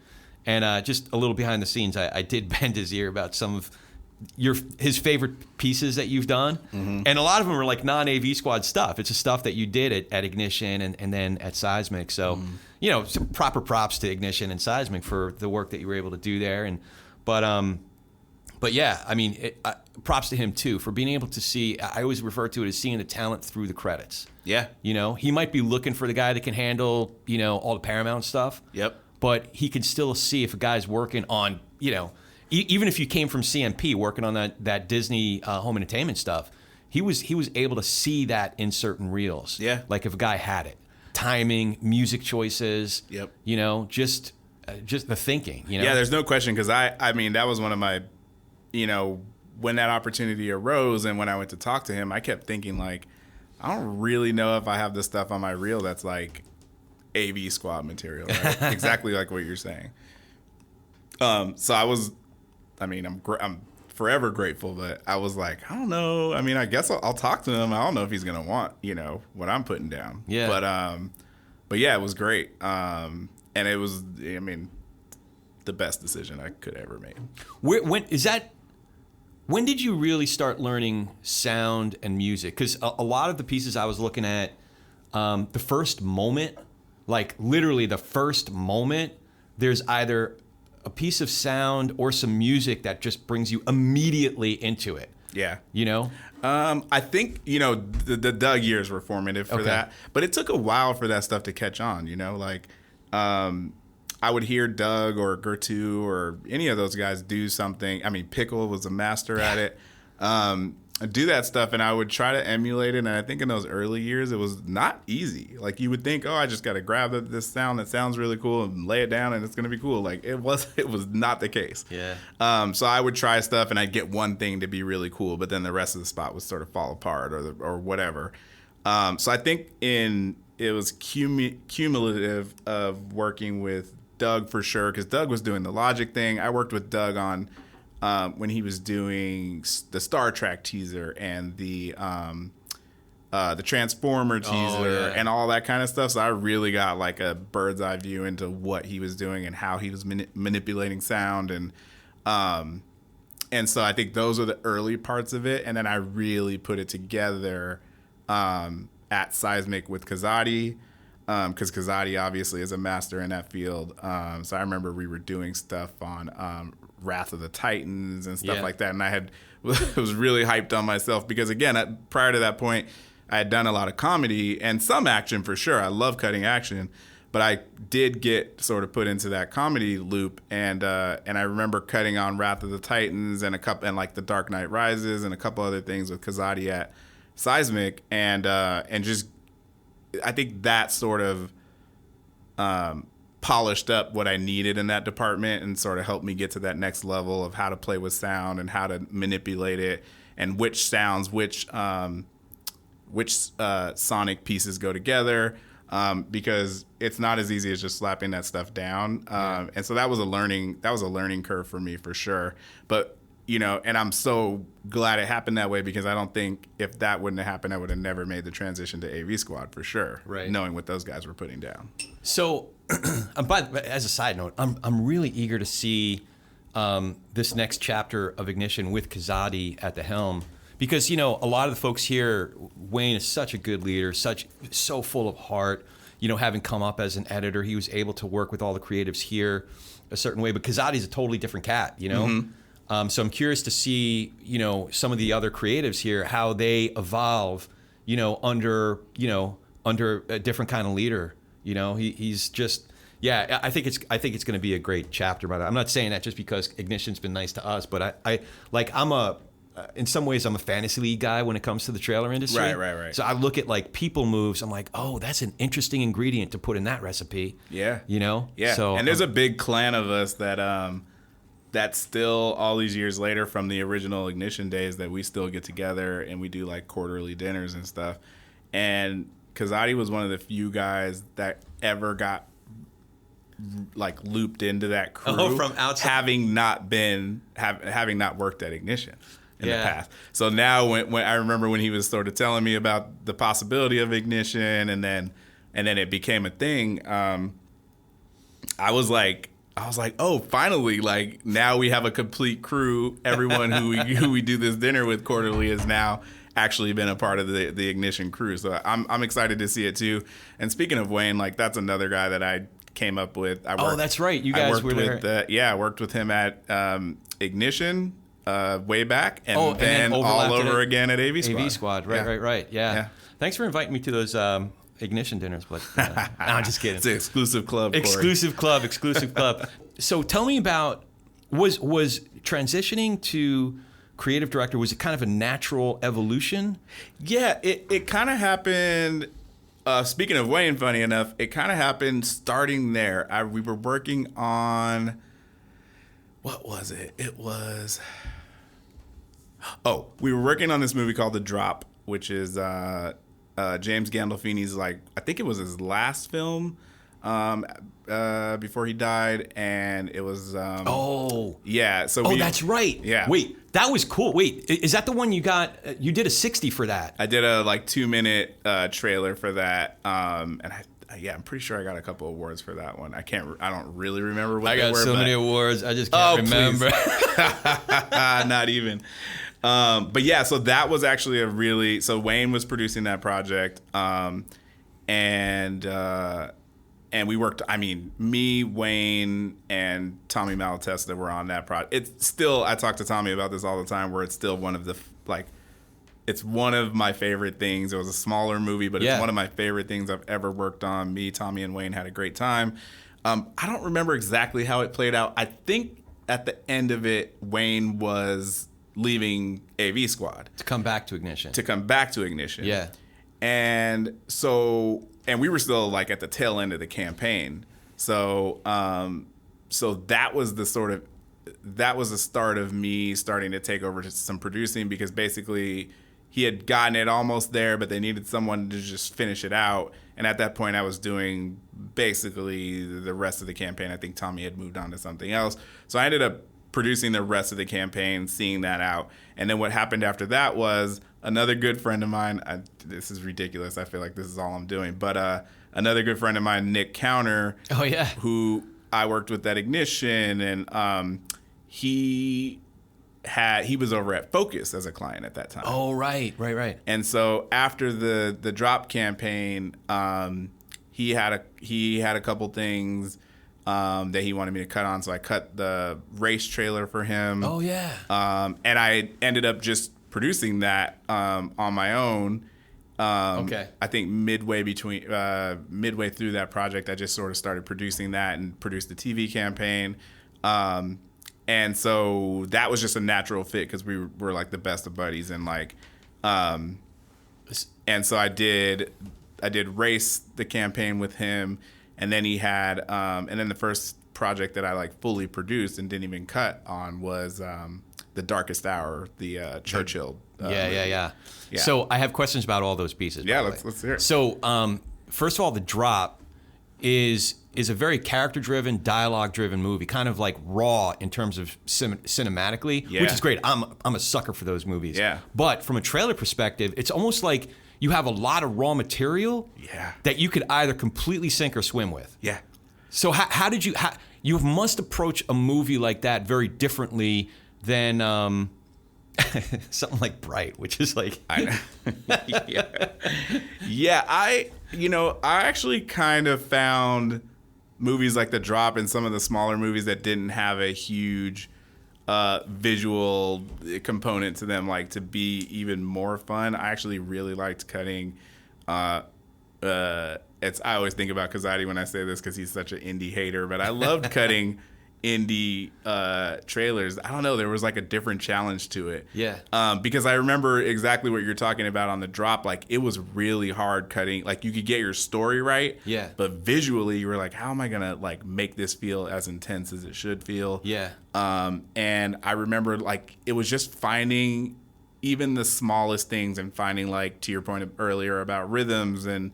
and just a little behind the scenes, I did bend his ear about some of his favorite pieces that you've done, and a lot of them are like non-AV Squad stuff. It's the stuff that you did at Ignition and then at Seismic. So, some proper props to Ignition and Seismic for the work that you were able to do there. But yeah, I mean, props to him too for being able to see. I always refer to it as seeing the talent through the credits. Yeah. He might be looking for the guy that can handle, all the Paramount stuff. Yep. But he can still see if a guy's working on, even if you came from CMP working on that Disney home entertainment stuff, he was able to see that in certain reels. Yeah. Like if a guy had it, timing, music choices. Yep. Just the thinking. Yeah, there's no question, because I mean, that was one of my, when that opportunity arose and when I went to talk to him, I kept thinking, like, I don't really know if I have the stuff on my reel that's like AV Squad material, right? Exactly like what you're saying. So I'm forever grateful, but I was like, I don't know. I mean, I guess I'll talk to him. I don't know if he's gonna want, what I'm putting down. Yeah. But yeah, it was great. And it was, I mean, the best decision I could ever make. When did you really start learning sound and music? Because a lot of the pieces I was looking at, the first moment, like literally the first moment, there's either a piece of sound or some music that just brings you immediately into it. Yeah. I think, the Doug years were formative for that. But it took a while for that stuff to catch on, like, I would hear Doug or Gertu or any of those guys do something. I mean, Pickle was a master at it. Do that stuff, and I would try to emulate it. And I think in those early years, it was not easy. Like, you would think, I just got to grab this sound that sounds really cool and lay it down, and it's going to be cool. Like, it was not the case. Yeah. So I would try stuff, and I'd get one thing to be really cool, but then the rest of the spot would sort of fall apart or whatever. So I think it was cumulative of working with Doug for sure, because Doug was doing the Logic thing. I worked with Doug on when he was doing the Star Trek teaser and the Transformer teaser and all that kind of stuff. So I really got like a bird's eye view into what he was doing and how he was manipulating sound, and so I think those are the early parts of it. And then I really put it together at Seismic with Kazadi. Because Kazadi obviously is a master in that field. So I remember we were doing stuff on Wrath of the Titans and stuff like that. And I was really hyped on myself because, again, prior to that point, I had done a lot of comedy and some action for sure. I love cutting action. But I did get sort of put into that comedy loop. And I remember cutting on Wrath of the Titans and like The Dark Knight Rises and a couple other things with Kazadi at Seismic. And just... I think that sort of polished up what I needed in that department and sort of helped me get to that next level of how to play with sound and how to manipulate it and which sounds, which sonic pieces go together, because it's not as easy as just slapping that stuff down. And so that was a learning curve for me for sure. But and I'm so glad it happened that way, because I don't think if that wouldn't have happened, I would have never made the transition to AV Squad for sure. Right. Knowing what those guys were putting down. So, but as a side note, I'm really eager to see this next chapter of Ignition with Kazadi at the helm, because a lot of the folks here, Wayne is such a good leader, so full of heart. Having come up as an editor, he was able to work with all the creatives here a certain way. But Kazadi's a totally different cat. Mm-hmm. So I'm curious to see, some of the other creatives here, how they evolve, under a different kind of leader. He's just, yeah, I think it's going to be a great chapter. But I'm not saying that just because Ignition's been nice to us, but in some ways, I'm a fantasy league guy when it comes to the trailer industry. Right. So I look at like people moves. I'm like, oh, that's an interesting ingredient to put in that recipe. Yeah. Yeah. So, and there's a big clan of us that still all these years later from the original Ignition days that we still get together and we do like quarterly dinners and stuff. And Kazadi was one of the few guys that ever got like looped into that crew from outside, having not worked at Ignition in the past. So now when I remember when he was sort of telling me about the possibility of Ignition and then it became a thing, I was like, oh, finally, like now we have a complete crew. Everyone who we do this dinner with quarterly has now actually been a part of the Ignition crew. So I'm excited to see it too. And speaking of Wayne, like that's another guy that I came up with. That's right. You guys were there. I worked with him at Ignition way back, and then all over again at AV Squad. AV Squad, right. Yeah. Thanks for inviting me to those Ignition dinners, but no, I'm just kidding. It's an exclusive club. Corey. Exclusive club. So tell me about was transitioning to creative director. Was it kind of a natural evolution? Yeah, it kind of happened. Speaking of Wayne, funny enough, it kind of happened starting there. We were working on, what was it? We were working on this movie called The Drop, which is James Gandolfini's, like, I think it was his last film before he died, and it was yeah. So that's right. Yeah. Wait, that was cool. Wait, is that the one you got? You did a 60 for that. I did a 2-minute trailer for that, and I'm pretty sure I got a couple awards for that one. I don't really remember what they were. I got so many awards. I just can't remember. Not even. But yeah, so that was actually so Wayne was producing that project, and we worked, me, Wayne, and Tommy Malatesta were on that project. It's still, I talk to Tommy about this all the time, where it's still one of the, it's one of my favorite things. It was a smaller movie, but it's one of my favorite things I've ever worked on. Me, Tommy, and Wayne had a great time. I don't remember exactly how it played out. I think at the end of it, Wayne was leaving AV Squad. To come back to Ignition. Yeah. And we were still like at the tail end of the campaign. So that was the start of me starting to take over some producing, because basically he had gotten it almost there, but they needed someone to just finish it out. And at that point I was doing basically the rest of the campaign. I think Tommy had moved on to something else. So I ended up producing the rest of the campaign, seeing that out. And then what happened after that was another good friend of mine, this is ridiculous, I feel like this is all I'm doing, but another good friend of mine, Nick Counter, who I worked with at Ignition, and he was over at Focus as a client at that time. Oh, right. And so after the Drop campaign, he had a couple things that he wanted me to cut on, so I cut the race trailer for him. Oh yeah. And I ended up just producing that on my own. Okay. I think midway through that project, I just sort of started producing that and produced the TV campaign. And so that was just a natural fit, because we were like the best of buddies, and and so I did race the campaign with him. And then he had, and then the first project that I like fully produced and didn't even cut on was The Darkest Hour, the Churchill. Yeah. So I have questions about all those pieces. Yeah, let's hear it. So first of all, The Drop is a very character-driven, dialogue-driven movie, kind of like raw in terms of cinematically, which is great. I'm a sucker for those movies. Yeah. But from a trailer perspective, it's almost like you have a lot of raw material that you could either completely sink or swim with. Yeah. So how did you must approach a movie like that very differently than something like Bright, which is like I actually kind of found movies like The Drop and some of the smaller movies that didn't have a huge visual component to them, like to be even more fun. I actually really liked cutting. I always think about Kazadi when I say this because he's such an indie hater, but I loved cutting indie trailers. I don't know, there was like a different challenge to it. Because I remember exactly what you're talking about on the drop. Like, it was really hard cutting. Like, you could get your story right, but visually you were like, how am I gonna like make this feel as intense as it should feel? And I remember, like, it was just finding even the smallest things and finding, like, to your point earlier about rhythms and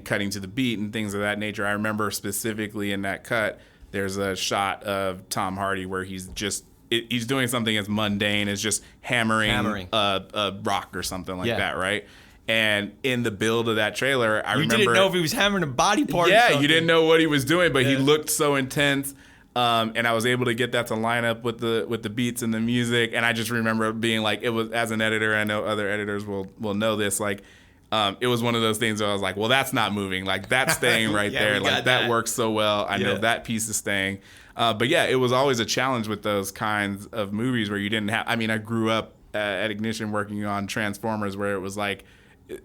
cutting to the beat and things of that nature. I remember specifically in that cut, there's a shot of Tom Hardy where he's doing something as mundane as just hammering. A rock or something like that, right? And in the build of that trailer, I remember... You didn't know if he was hammering a body part or something. You didn't know what he was doing, but he looked so intense. And I was able to get that to line up with the beats and the music. And I just remember being like, it was, as an editor, I know other editors will know this, like, it was one of those things where I was like, well, that's not moving. Like, that's staying right there. Like, that works so well. I know that piece is staying. But yeah, it was always a challenge with those kinds of movies where you didn't have, I mean, I grew up at Ignition working on Transformers where it was like,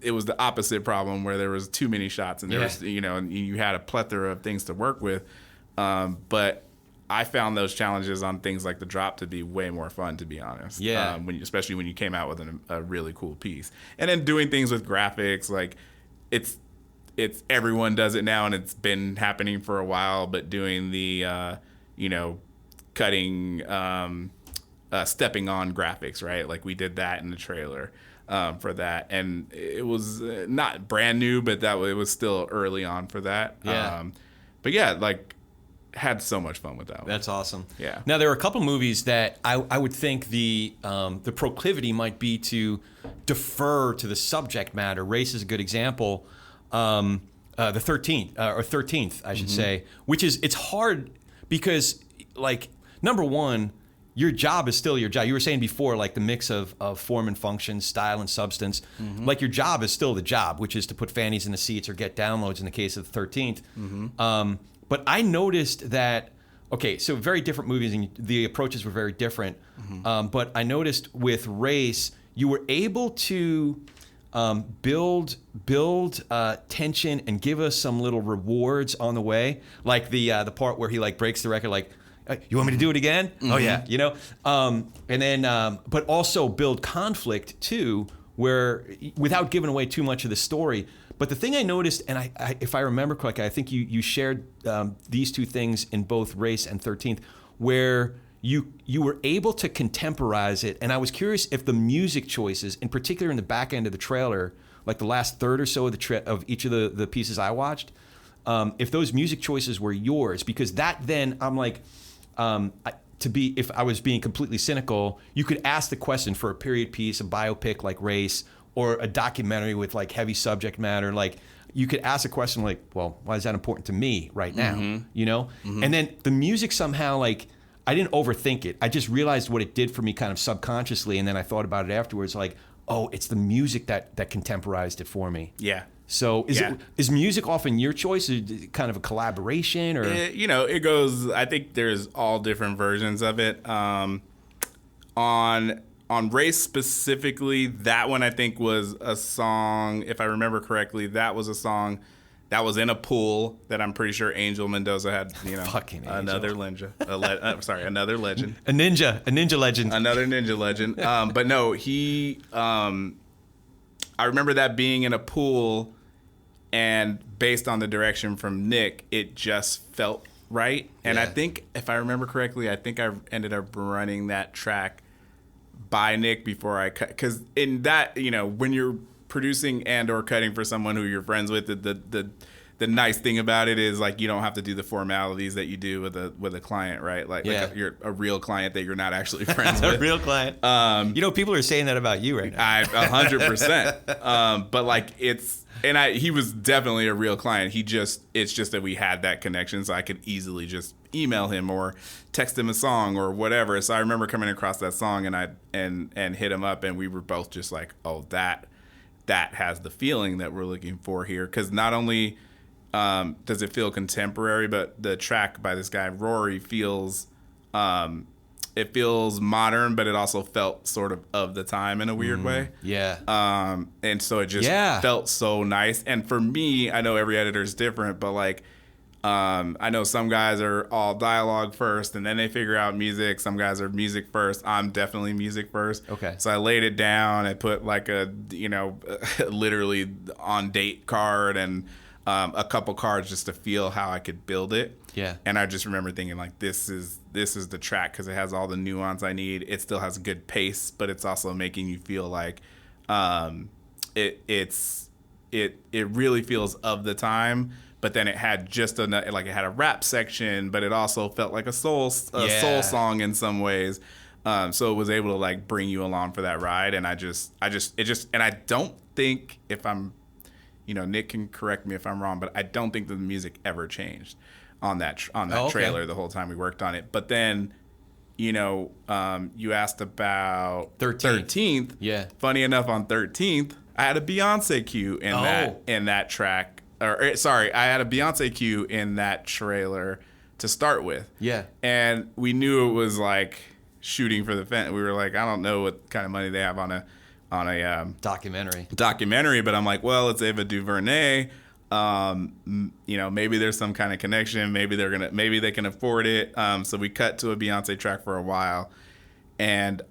it was the opposite problem where there was too many shots and there was, and you had a plethora of things to work with. But I found those challenges on things like the drop to be way more fun, to be honest. Especially when you came out with a really cool piece. And then doing things with graphics, like it's everyone does it now and it's been happening for a while, but doing the, cutting, stepping on graphics, right? Like we did that in the trailer for that. And it was not brand new, but it was still early on for that. But yeah, like, had so much fun with that one. That's awesome. Yeah. Now, there are a couple movies that I would think the proclivity might be to defer to the subject matter. Race is a good example. The 13th, I should say, which is, it's hard because, like, number one, your job is still your job. You were saying before, like the mix of form and function, style and substance. Like, your job is still the job, which is to put fannies in the seats or get downloads in the case of the 13th. But I noticed that, okay, so very different movies and the approaches were very different. But I noticed with Race, you were able to build tension and give us some little rewards on the way. Like the part where he like breaks the record, like, you want me to do it again? Oh yeah, and then, but also build conflict too, where without giving away too much of the story. But the thing I noticed, and I if I remember correctly, I think you shared these two things in both Race and 13th, where you were able to contemporize it. And I was curious if the music choices, in particular in the back end of the trailer, like the last third or so of of each of the pieces I watched, if those music choices were yours, because that then I'm like, if I was being completely cynical, you could ask the question for a period piece, a biopic like Race, or a documentary with like heavy subject matter. Like, you could ask a question like, well, why is that important to me right now? And then the music somehow, like, I didn't overthink it. I just realized what it did for me kind of subconsciously. And then I thought about it afterwards, like, oh, it's the music that contemporized it for me. So is music often your choice, or kind of a collaboration, or? It goes, I think there's all different versions of it. On Race specifically, that one I think was a song, if I remember correctly, that was a song that was in a pool that I'm pretty sure Angel Mendoza had, Fucking another legend. Another legend. A ninja legend. Another ninja legend. But no, he, I remember that being in a pool, and based on the direction from Nick, it just felt right. And I think, if I remember correctly, I think I ended up running that track by Nick before I cut, because in that, when you're producing and or cutting for someone who you're friends with, the nice thing about it is, like, you don't have to do the formalities that you do with a client, right? Like you're a real client that you're not actually friends with. A real client. People are saying that about you right now. 100%. But like, he was definitely a real client. It's just that we had that connection, so I could easily just email him or text him a song or whatever. So I remember coming across that song and hit him up, and we were both just like, oh, that has the feeling that we're looking for here. Because not only does it feel contemporary, but the track by this guy Rory feels feels modern, but it also felt sort of the time in a weird way. Yeah. And so it just felt so nice. And for me, I know every editor is different, but like, I know some guys are all dialogue first and then they figure out music. Some guys are music first. I'm definitely music first. Okay. So I laid it down. I put like a, literally on date card and a couple cards just to feel how I could build it. Yeah. And I just remember thinking like, this is the track because it has all the nuance I need. It still has a good pace, but it's also making you feel like it really feels of the time. But then it had just it had a rap section, but it also felt like a soul song in some ways. So it was able to like bring you along for that ride. And I don't think, if I'm, Nick can correct me if I'm wrong, but I don't think that the music ever changed on that trailer the whole time we worked on it. But then, you asked about 13th. Yeah. Funny enough, on 13th, I had a Beyonce cue in that track. I had a Beyonce cue in that trailer to start with. Yeah. And we knew it was like shooting for the fence. We were like, I don't know what kind of money they have on a documentary, but I'm like, well, it's Ava DuVernay. Maybe there's some kind of connection. Maybe they can afford it. So we cut to a Beyonce track for a while, and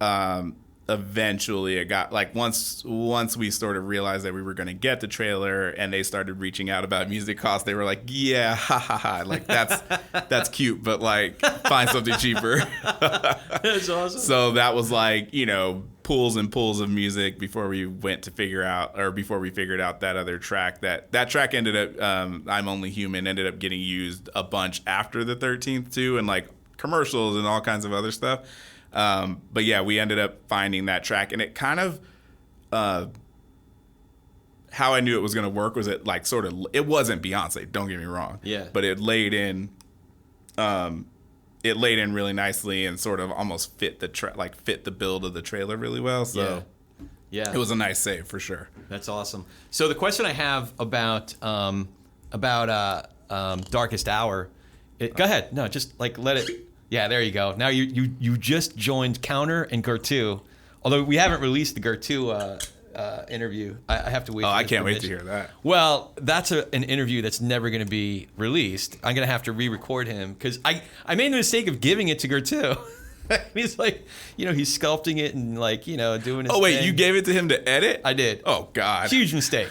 eventually it got like once we sort of realized that we were going to get the trailer and they started reaching out about music costs, they were like, yeah, ha ha ha, like that's cute, but like find something cheaper. That's awesome. So that was like, pools and pools of music before we figured out that other track. That track ended up I'm Only Human ended up getting used a bunch after the 13th too, and like commercials and all kinds of other stuff. But yeah, we ended up finding that track, and it kind of, how I knew it was going to work was it like sort of, it wasn't Beyonce, don't get me wrong. Yeah. But it laid in really nicely and sort of almost fit the build of the trailer really well. So yeah, it was a nice save for sure. That's awesome. So the question I have about Darkest Hour, go ahead. No, just like let it. Yeah, there you go. Now you just joined Counter and Gertu, although we haven't released the Gertu interview. I have to wait. Oh, for I this can't wait permission. to hear that. Well, that's an interview that's never going to be released. I'm going to have to re-record him because I made the mistake of giving it to Gertu. He's like, he's sculpting it and like, doing his Oh, wait, thing. you gave it to him to edit? I did. Oh, God. Huge mistake.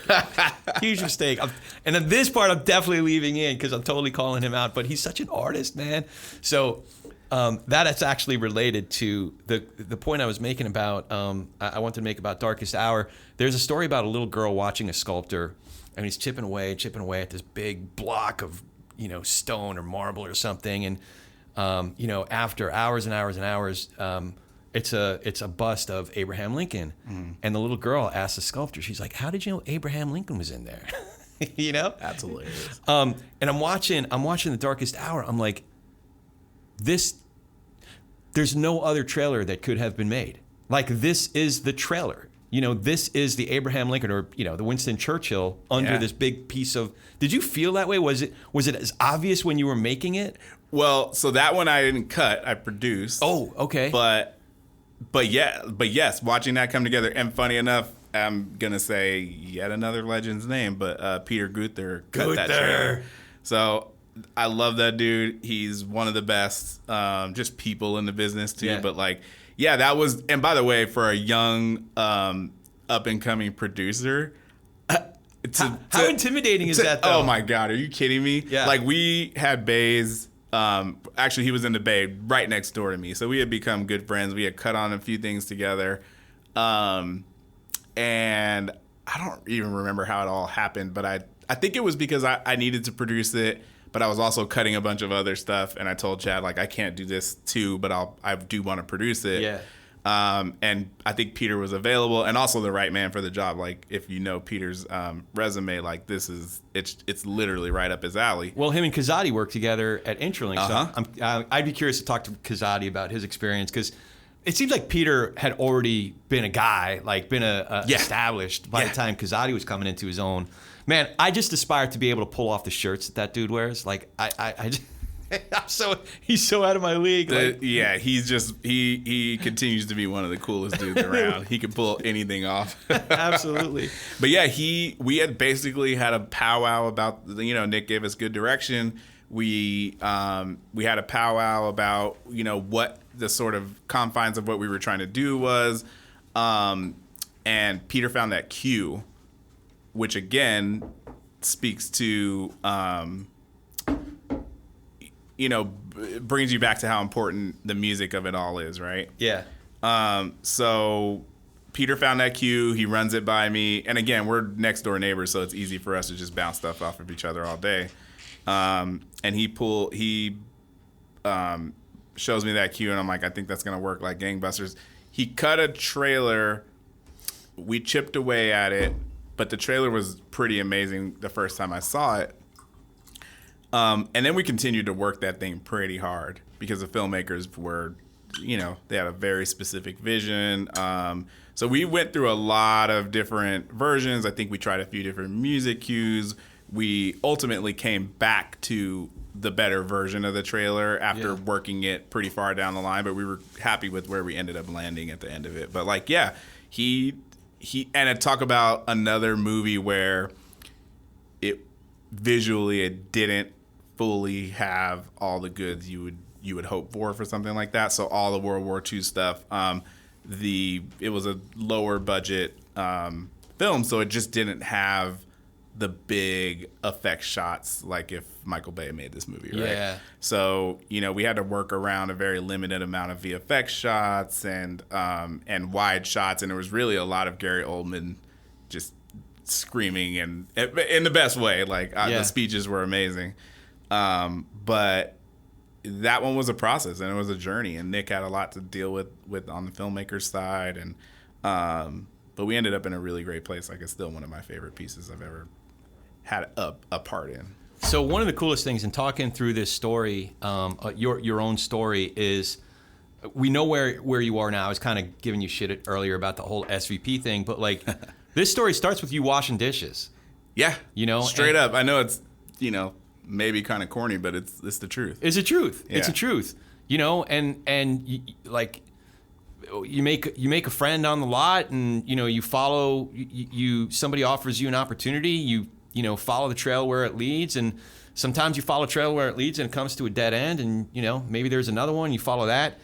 Huge mistake. And then this part I'm definitely leaving in because I'm totally calling him out. But he's such an artist, man. So that is actually related to the point I was making about, I wanted to make about Darkest Hour. There's a story about a little girl watching a sculptor, and he's chipping away at this big block of, stone or marble or something. And, after hours and hours and hours, it's a bust of Abraham Lincoln. Mm. And the little girl asks the sculptor, she's like, how did you know Abraham Lincoln was in there? That's hilarious. And I'm watching The Darkest Hour. I'm like, there's no other trailer that could have been made. Like, this is the trailer. This is the Abraham Lincoln or, the Winston Churchill under this big piece of. Did you feel that way? Was it as obvious when you were making it? Well, so that one I didn't cut. I produced. Oh, okay. But yes, watching that come together. And funny enough, I'm gonna say yet another legend's name, but Peter Gunther cut that trailer. So I love that dude. He's one of the best, just people in the business too. Yeah. But that was. And by the way, for a young, up and coming producer. How intimidating is that, though? Oh my God, are you kidding me? Yeah. Like, we had Bays. Actually, he was in the Bay right next door to me, so we had become good friends. We had cut on a few things together, and I don't even remember how it all happened. But I think it was because I needed to produce it, but I was also cutting a bunch of other stuff, and I told Chad like I can't do this too, but I do want to produce it. Yeah. And I think Peter was available and also the right man for the job. Like, if you know Peter's resume, like it's literally right up his alley. Well, him and Kazadi worked together at Intralink. Uh-huh. So I'd be curious to talk to Kazadi about his experience because it seems like Peter had already been a guy, like been established by the time Kazadi was coming into his own. Man, I just aspire to be able to pull off the shirts that dude wears. Like I He's so out of my league. Yeah, he continues to be one of the coolest dudes around. He can pull anything off. Absolutely. But yeah, we had basically had a powwow about, Nick gave us good direction. We had a powwow about, what the sort of confines of what we were trying to do was. And Peter found that cue, which again speaks to, brings you back to how important the music of it all is, right? Yeah. So Peter found that cue. He runs it by me. And again, we're next door neighbors, so it's easy for us to just bounce stuff off of each other all day. And he shows me that cue, and I'm like, I think that's going to work like gangbusters. He cut a trailer. We chipped away at it, but the trailer was pretty amazing the first time I saw it. And then we continued to work that thing pretty hard because the filmmakers were, they had a very specific vision. So we went through a lot of different versions. I think we tried a few different music cues. We ultimately came back to the better version of the trailer after working it pretty far down the line, but we were happy with where we ended up landing at the end of it. But he and talk about another movie where it didn't fully have all the goods you would hope for something like that. So all the World War II stuff, it was a lower budget film, so it just didn't have the big effect shots like if Michael Bay made this movie, right? Yeah. So, we had to work around a very limited amount of VFX shots and wide shots, and there was really a lot of Gary Oldman just screaming and in the best way. The speeches were amazing. But that one was a process and it was a journey, and Nick had a lot to deal with on the filmmaker's side, and but we ended up in a really great place. It's still one of my favorite pieces I've ever had a part in. So one of the coolest things in talking through this story, your own story, is we know where you are now. I was kind of giving you shit earlier about the whole SVP thing, but this story starts with you washing dishes. Yeah, straight up. I know it's maybe kind of corny, but it's the truth. It's the truth. Yeah. It's the truth. And you make a friend on the lot, and you follow. Somebody offers you an opportunity. You follow the trail where it leads, and sometimes you follow a trail where it leads, and it comes to a dead end, and maybe there's another one. You follow that,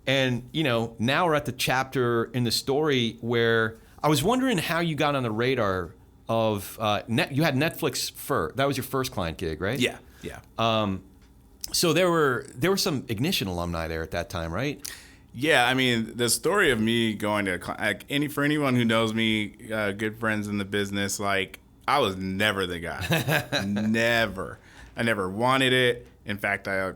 and now we're at the chapter in the story where I was wondering how you got on the radar of you had Netflix that was your first client gig, right? Yeah. So there were some Ignition alumni there at that time, right? Yeah, I mean, the story of me going to for anyone who knows me, good friends in the business, I was never the guy. Never. I never wanted it. In fact, I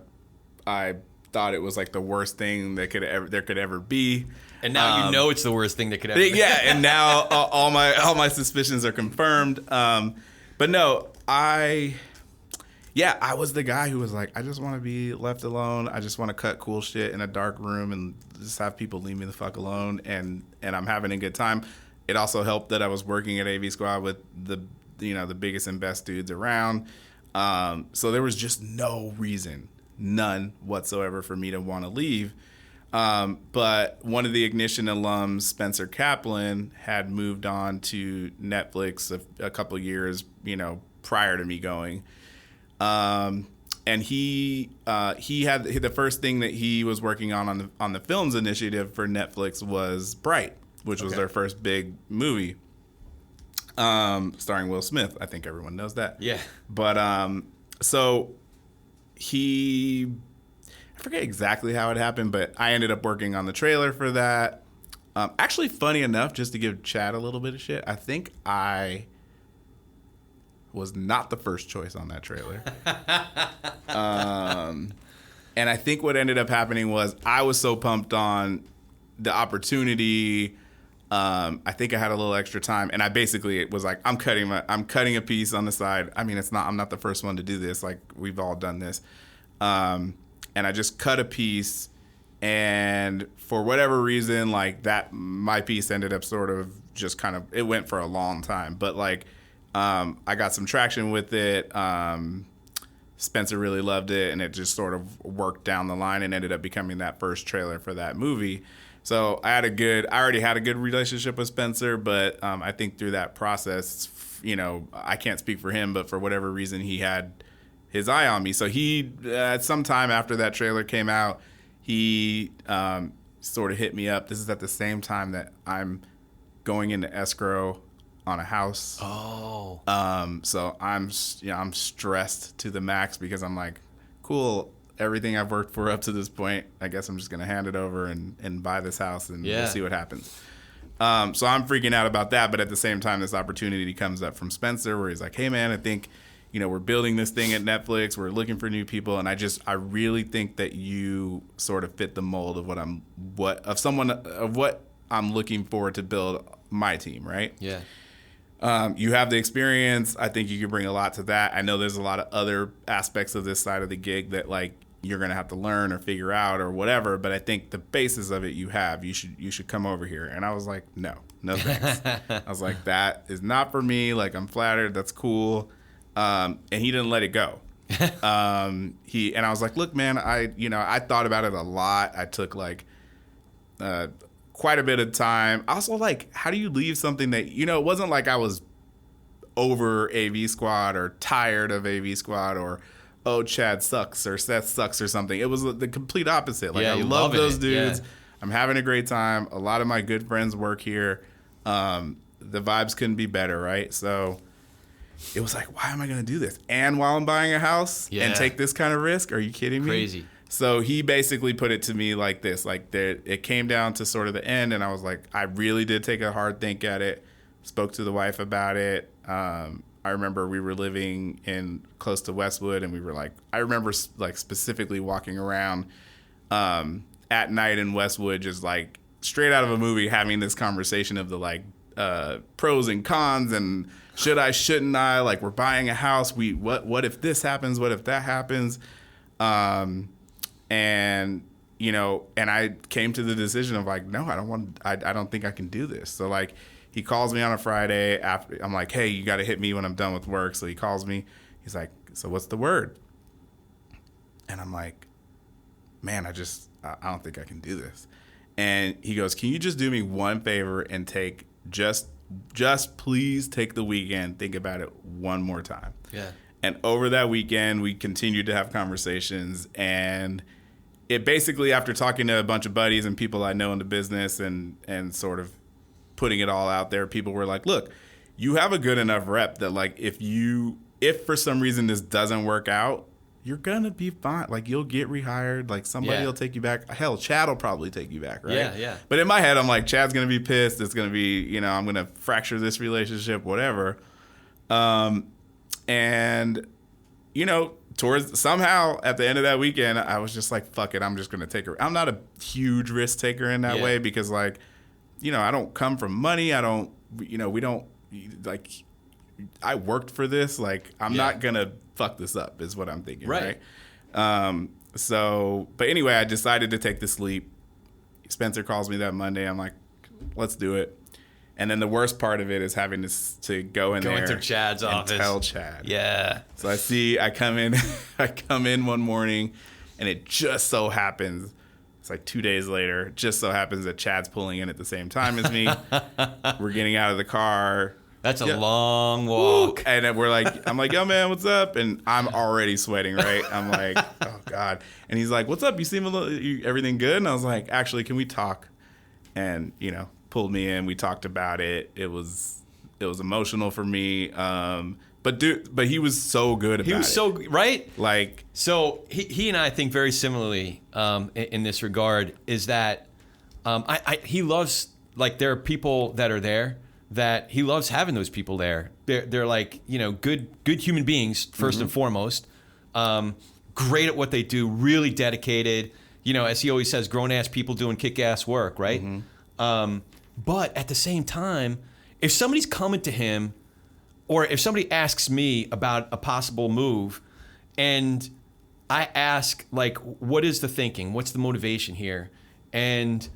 thought it was the worst thing that there could ever be. And now it's the worst thing that could ever be. Yeah, and now all my suspicions are confirmed. But no, I was the guy who was I just want to be left alone. I just want to cut cool shit in a dark room and just have people leave me the fuck alone. And I'm having a good time. It also helped that I was working at AV Squad with the biggest and best dudes around. So there was just no reason, none whatsoever, for me to want to leave. But one of the Ignition alums, Spencer Kaplan, had moved on to Netflix a couple of years, prior to me going. And he had the first thing that he was working on the films initiative for Netflix was Bright, which was their first big movie, starring Will Smith. I think everyone knows that. Yeah. But so I forget exactly how it happened, but I ended up working on the trailer for that. Actually, funny enough, just to give Chad a little bit of shit, I think I was not the first choice on that trailer. And I think what ended up happening was I was so pumped on the opportunity. I think I had a little extra time, and I basically was I'm cutting a piece on the side. I mean, I'm not the first one to do this. We've all done this. And I just cut a piece, and for whatever reason, my piece ended up sort of just it went for a long time, but I got some traction with it. Spencer really loved it, and it just sort of worked down the line and ended up becoming that first trailer for that movie. So I already had a good relationship with Spencer, but I think through that process, I can't speak for him, but for whatever reason, he had his eye on me. So he, at some time after that trailer came out, he sort of hit me up. This is at the same time that I'm going into escrow on a house. Oh. So I'm stressed to the max because I'm like, cool, everything I've worked for up to this point, I guess I'm just going to hand it over and buy this house and we'll see what happens. So I'm freaking out about that. But at the same time, this opportunity comes up from Spencer where he's like, hey, man, I think, we're building this thing at Netflix. We're looking for new people. And I really think that you sort of fit the mold of what I'm looking for to build my team, right? Yeah. You have the experience. I think you could bring a lot to that. I know there's a lot of other aspects of this side of the gig that like you're gonna have to learn or figure out or whatever. But I think the basis of it you have. You should come over here. And I was like, no thanks. I was like, that is not for me. Like I'm flattered. That's cool. And he didn't let it go. And I was like, look, man, I thought about it a lot. I took like quite a bit of time. Also, like, how do you leave something that, it wasn't like I was over AV Squad or tired of AV Squad or, oh, Chad sucks or Seth sucks or something. It was the complete opposite. Like, I love those dudes. Yeah. I'm having a great time. A lot of my good friends work here. The vibes couldn't be better, right? So it was like, why am I going to do this? And while I'm buying a house and take this kind of risk? Are you kidding me? Crazy. So he basically put it to me like this, like it came down to sort of the end, and I was like, I really did take a hard think at it, spoke to the wife about it. I remember we were living close to Westwood, and we were like, I remember like specifically walking around at night in Westwood, just like straight out of a movie, having this conversation of the like pros and cons and shouldn't I, like we're buying a house. What if this happens? What if that happens? And I came to the decision of like, no, I don't think I can do this. So like he calls me on a Friday after I'm like, hey, you got to hit me when I'm done with work. So he calls me, he's like, so what's the word? And I'm like, man, I don't think I can do this. And he goes, can you just do me one favor and take just please take the weekend, think about it one more time. Yeah. And over that weekend, we continued to have conversations. And it basically, after talking to a bunch of buddies and people I know in the business and sort of putting it all out there, people were like, look, you have a good enough rep that like if for some reason this doesn't work out, you're going to be fine. Like you'll get rehired. Like somebody will take you back. Hell, Chad will probably take you back, right? Yeah. But in my head, I'm like, Chad's going to be pissed. It's going to be, I'm going to fracture this relationship, whatever. And, towards somehow at the end of that weekend, I was just like, fuck it. I'm just going to take her. I'm not a huge risk taker in that way because like, I don't come from money. I don't, we don't like, I worked for this. Like, I'm not going to fuck this up is what I'm thinking. Right. But anyway, I decided to take this leap. Spencer calls me that Monday. I'm like, let's do it. And then the worst part of it is having to go into Chad's office. Tell Chad. Yeah. So I come in one morning, and it just so happens, it's like 2 days later, it just so happens that Chad's pulling in at the same time as me. We're getting out of the car. That's a long walk. Woo! And I'm like, yo, man, what's up? And I'm already sweating, right? I'm like, oh, God. And he's like, what's up? You seem everything good? And I was like, actually, can we talk? And, pulled me in. We talked about it. It was emotional for me. But he was so good about it. He was so right. Like, so he and I think very similarly in this regard. Is that he loves, like, there are people that are there that he loves having those people there. They're like good human beings first and foremost. Great at what they do. Really dedicated. As he always says, grown ass people doing kick ass work. Right. Mm-hmm. But at the same time, if somebody's coming to him, or if somebody asks me about a possible move, and I ask, like, what is the thinking? What's the motivation here? And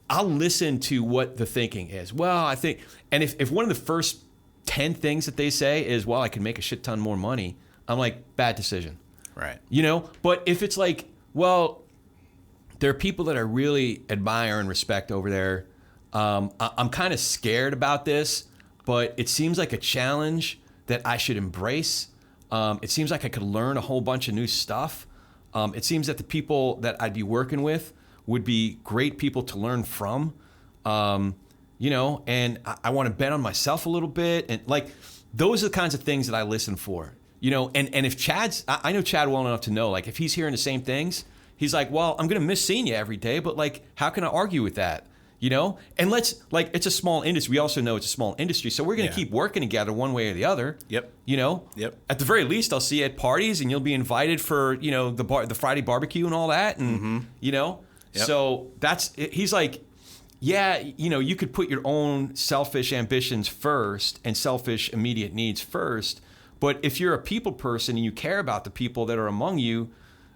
I'll listen to what the thinking is. Well, I think, and if one of the first 10 things that they say is, well, I can make a shit ton more money, I'm like, bad decision. Right. You know, but if it's like, well, there are people that I really admire and respect over there. I'm kind of scared about this, but it seems like a challenge that I should embrace. It seems like I could learn a whole bunch of new stuff. It seems that the people that I'd be working with would be great people to learn from. You know, and I want to bet on myself a little bit. And like, those are the kinds of things that I listen for. You know, and if I know Chad well enough to know, like, if he's hearing the same things, he's like, well, I'm going to miss seeing you every day, but like, how can I argue with that? You know, and it's a small industry. We also know it's a small industry, so we're going to keep working together one way or the other. Yep. You know. Yep. At the very least, I'll see you at parties, and you'll be invited for, you know, the Friday barbecue and all that, and you know. Yep. So he's like, yeah, you know, you could put your own selfish ambitions first and selfish immediate needs first. But if you're a people person and you care about the people that are among you,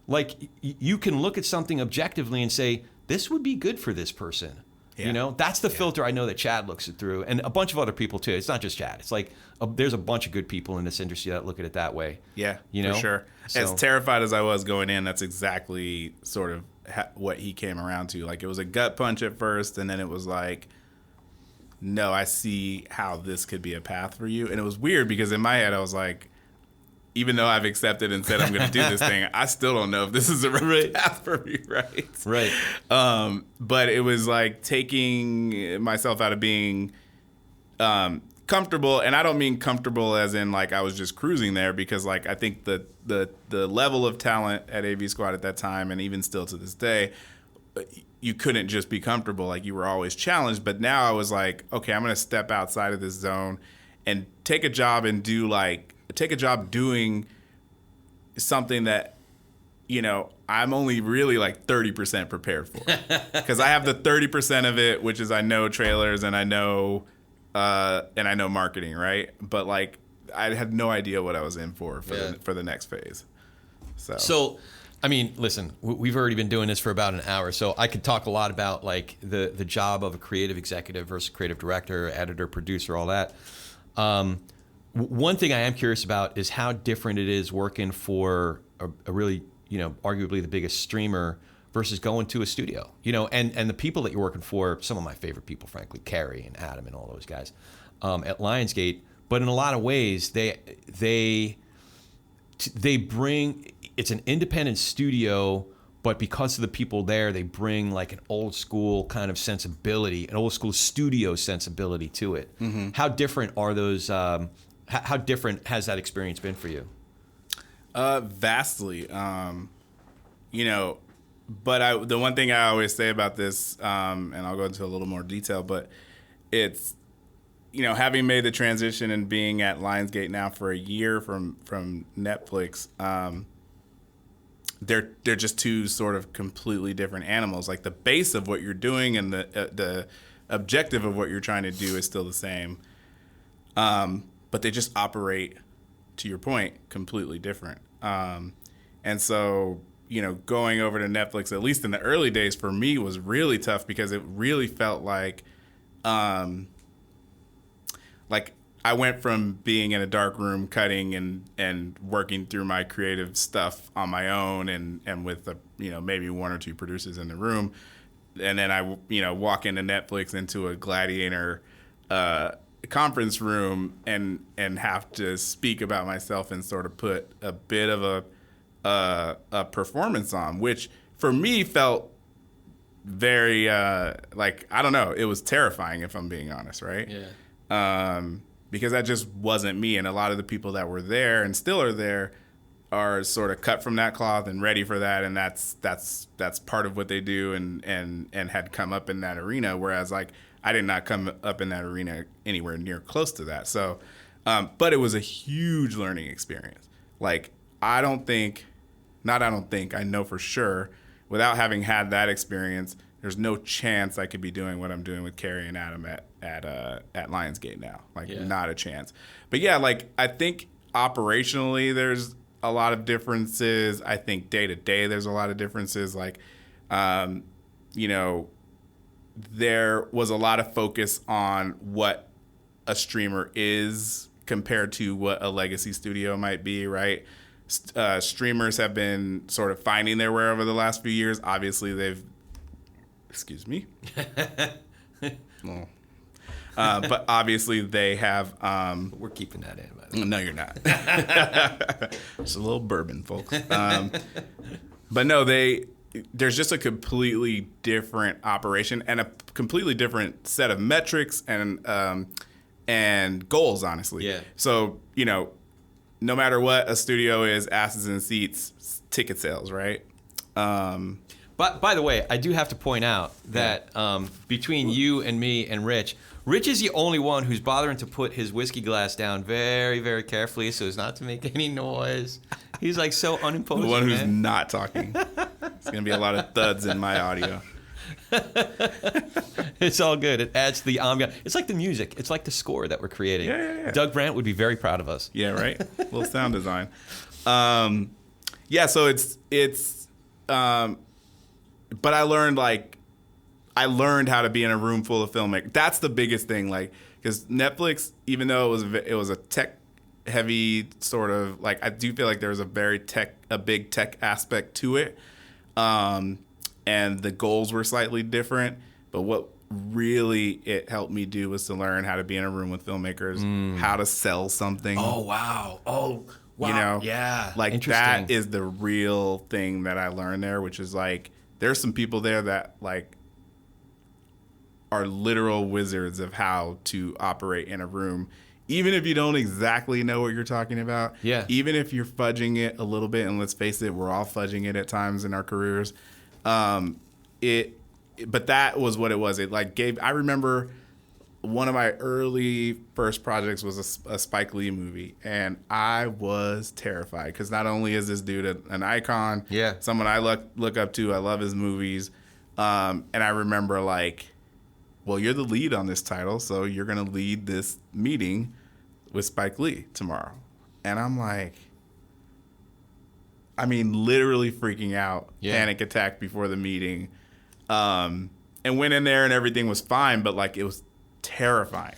like, you can look at something objectively and say, this would be good for this person. Yeah. You know, that's the filter I know that Chad looks it through, and a bunch of other people too. It's not just Chad. It's like there's a bunch of good people in this industry that look at it that way. Yeah, you know? For sure. So, as terrified as I was going in, that's exactly sort of what he came around to. Like, it was a gut punch at first, and then it was like, no, I see how this could be a path for you. And it was weird because in my head I was like, even though I've accepted and said I'm going to do this thing, I still don't know if this is the right path for me, right? Right. But it was like taking myself out of being comfortable, and I don't mean comfortable as in like I was just cruising there, because like I think the level of talent at AV Squad at that time, and even still to this day, you couldn't just be comfortable. Like, you were always challenged. But now I was like, okay, I'm going to step outside of this zone and take a job doing something that, you know, I'm only really like 30% prepared for, because I have the 30% of it, which is I know trailers and I know marketing, right? But like, I had no idea what I was in for the next phase. So I mean, listen, we've already been doing this for about an hour, so I could talk a lot about like the job of a creative executive versus creative director, editor, producer, all that. One thing I am curious about is how different it is working for a really, you know, arguably the biggest streamer versus going to a studio, you know, and the people that you're working for, some of my favorite people, frankly, Carrie and Adam and all those guys at LionsGate. But in a lot of ways, they bring, it's an independent studio, but because of the people there, they bring like an old school kind of sensibility, an old school studio sensibility to it. Mm-hmm. How different are those? How different has that experience been for you? Vastly. You know, but the one thing I always say about this, and I'll go into a little more detail, but it's, you know, having made the transition and being at LionsGate now for a year from Netflix, they're just two sort of completely different animals. Like, the base of what you're doing and the objective of what you're trying to do is still the same, but they just operate, to your point, completely different. And so, you know, going over to Netflix, at least in the early days for me, was really tough, because it really felt like I went from being in a dark room cutting and working through my creative stuff on my own and with maybe one or two producers in the room, and then I, you know, walk into Netflix into a Gladiator conference room and have to speak about myself and sort of put a bit of a performance on, which for me felt very like, I don't know, it was terrifying, if I'm being honest, right? Yeah. Because that just wasn't me, and a lot of the people that were there and still are there are sort of cut from that cloth and ready for that, and that's part of what they do and had come up in that arena, whereas like I did not come up in that arena anywhere near close to that. So, but it was a huge learning experience. Like, I know for sure, without having had that experience, there's no chance I could be doing what I'm doing with Carrie and Adam at LionsGate now. Like, not a chance. But yeah, like, I think operationally there's a lot of differences. I think day to day there's a lot of differences. Like, you know, there was a lot of focus on what a streamer is compared to what a legacy studio might be, right? Streamers have been sort of finding their way over the last few years. Obviously, they've... Excuse me. Well, but obviously they have... We're keeping that in, by the way. No, you're not. Just a little bourbon, folks. But no, there's just a completely different operation and a completely different set of metrics and goals, honestly. Yeah. So, no matter what, a studio is asses in seats, ticket sales, right? But by the way, I do have to point out that between you and me and Rich is the only one who's bothering to put his whiskey glass down very, very carefully so as not to make any noise. He's like so unimposing. The one who's man. not talking. It's going to be a lot of thuds in my audio. It's all good. It adds to the ambiance. It's like the music. It's like the score that we're creating. Yeah. Doug Brandt would be very proud of us. Yeah, right? A little sound design. So it's but I learned how to be in a room full of filmmakers. That's the biggest thing, because Netflix, even though it was a tech heavy sort of, I do feel like there was a big tech aspect to it, and the goals were slightly different. But what really it helped me do was to learn how to be in a room with filmmakers, how to sell something. Oh wow! Wow! Yeah, that is the real thing that I learned there, which is there's some people there that are literal wizards of how to operate in a room, even if you don't exactly know what you're talking about. Yeah. Even if you're fudging it a little bit, and let's face it, we're all fudging it at times in our careers. But that was what it was. It I remember one of my early first projects was a Spike Lee movie, and I was terrified because not only is this dude an icon, someone I look up to, I love his movies, and I remember well, you're the lead on this title, so you're gonna lead this meeting with Spike Lee tomorrow, and I'm literally freaking out, panic attack before the meeting, and went in there and everything was fine, but it was terrifying.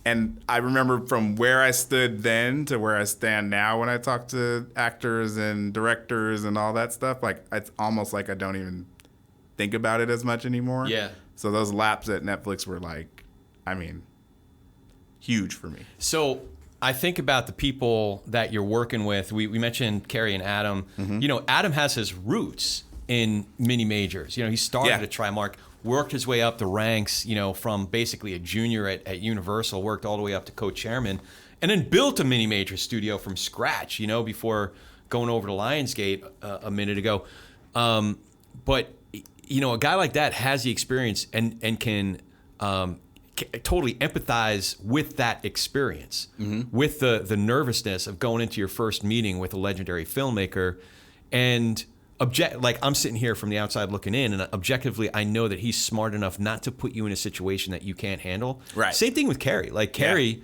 And I remember from where I stood then to where I stand now when I talk to actors and directors and all that stuff, it's almost like I don't even think about it as much anymore. Yeah. So those laps at Netflix were huge for me. So I think about the people that you're working with. We mentioned Carrie and Adam. Mm-hmm. Adam has his roots in mini majors. He started at Trimark, worked his way up the ranks, from basically a junior at Universal, worked all the way up to co-chairman, and then built a mini major studio from scratch, before going over to Lionsgate a minute ago. But a guy like that has the experience and can totally empathize with that experience, with the nervousness of going into your first meeting with a legendary filmmaker, and I'm sitting here from the outside looking in, and objectively, I know that he's smart enough not to put you in a situation that you can't handle. Right. Same thing with Carrie. Carrie,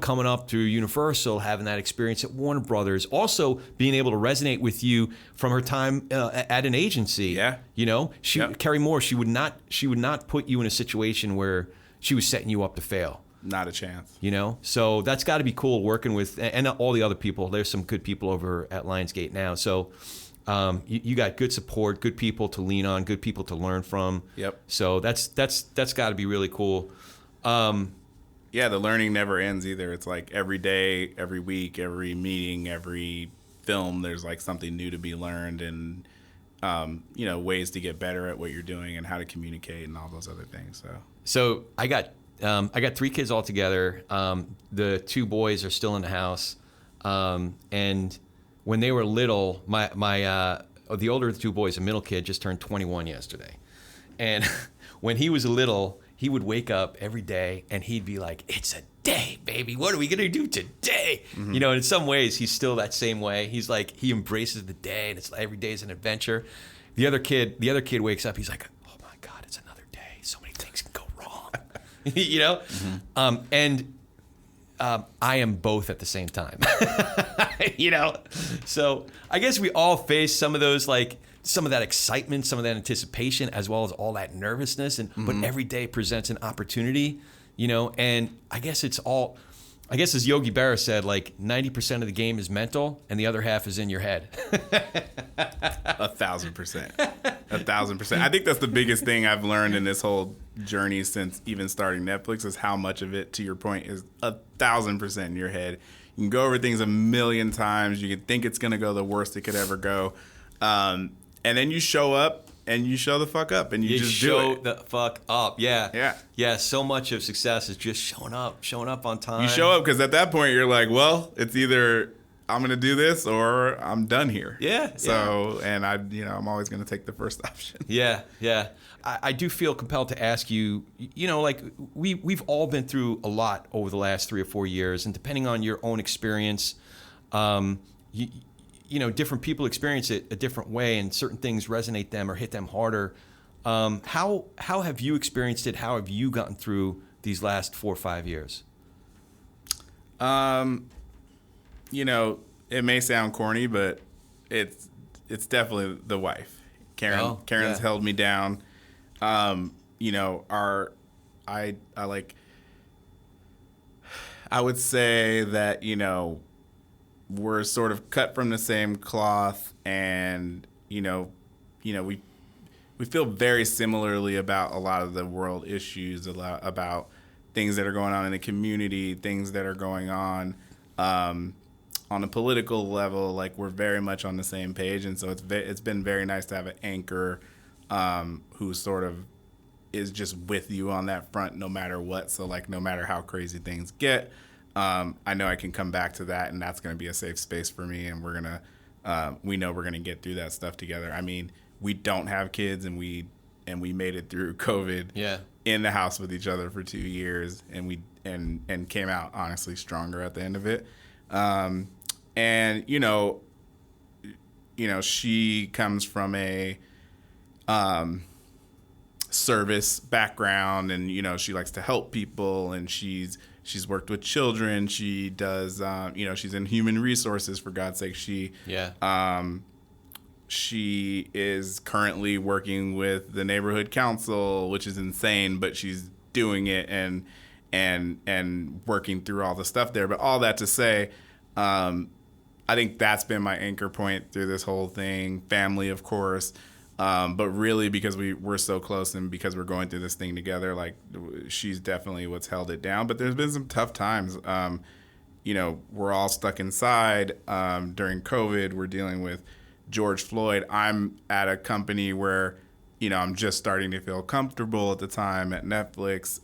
coming up through Universal, having that experience at Warner Brothers, also being able to resonate with you from her time at an agency. Yeah. Carrie Moore, she would not put you in a situation where she was setting you up to fail. Not a chance. So that's got to be cool working with, and all the other people. There's some good people over at Lionsgate now. So you got good support, good people to lean on, good people to learn from. Yep. So that's got to be really cool. Yeah, the learning never ends either. It's every day, every week, every meeting, every film, there's something new to be learned, and ways to get better at what you're doing and how to communicate and all those other things. So I got 3 kids all together. The 2 boys are still in the house, and when they were little, the older of the 2 boys, the middle kid, just turned 21 yesterday, and when he was little, he would wake up every day and he'd be like, "It's a day, baby. What are we gonna do today?" Mm-hmm. And in some ways, he's still that same way. He's he embraces the day, and it's every day is an adventure. The other kid wakes up. He's like, "Oh my God, it's another day. So many things can go wrong." Mm-hmm. I am both at the same time. So I guess we all face some of those some of that excitement, some of that anticipation, as well as all that nervousness. But every day presents an opportunity, and I guess it's all, I guess as Yogi Berra said, like 90% of the game is mental and the other half is in your head. 1,000%. 1,000%. I think that's the biggest thing I've learned in this whole journey since even starting Netflix is how much of it, to your point, is 1,000% in your head. You can go over things a million times. You can think it's going to go the worst it could ever go. And then you show up and you show the fuck up and you just do it. Show the fuck up. Yeah. Yeah. Yeah. So much of success is just showing up on time. You show up because at that point you're like, well, it's either I'm going to do this or I'm done here. Yeah. So, and I'm always going to take the first option. Yeah. Yeah. I do feel compelled to ask you, like we've all been through a lot over the last 3 or 4 years, and depending on your own experience, different people experience it a different way, and certain things resonate them or hit them harder. How have you experienced it? How have you gotten through these last 4 or 5 years? It may sound corny, but it's definitely the wife. Karen's held me down. I would say that, we're sort of cut from the same cloth, and, we feel very similarly about a lot of the world issues, about things that are going on in the community, things that are going on a political level. Like, we're very much on the same page. And so it's been very nice to have an anchor who sort of is just with you on that front no matter what. So, like, no matter how crazy things get, I know I can come back to that, and that's going to be a safe space for me. And we know we're going to get through that stuff together. I mean, we don't have kids, and we made it through COVID in the house with each other for 2 years, and we came out honestly stronger at the end of it. She comes from a service background, and she likes to help people, and she's worked with children. She does she's in human resources, for God's sake. She is currently working with the neighborhood council, which is insane, but she's doing it and working through all the stuff there. But all that to say, I think that's been my anchor point through this whole thing. Family, of course, but really because we're so close and because we're going through this thing together, like, she's definitely what's held it down. But there's been some tough times. We're all stuck inside during COVID. We're dealing with George Floyd. I'm at a company where, I'm just starting to feel comfortable at the time at Netflix.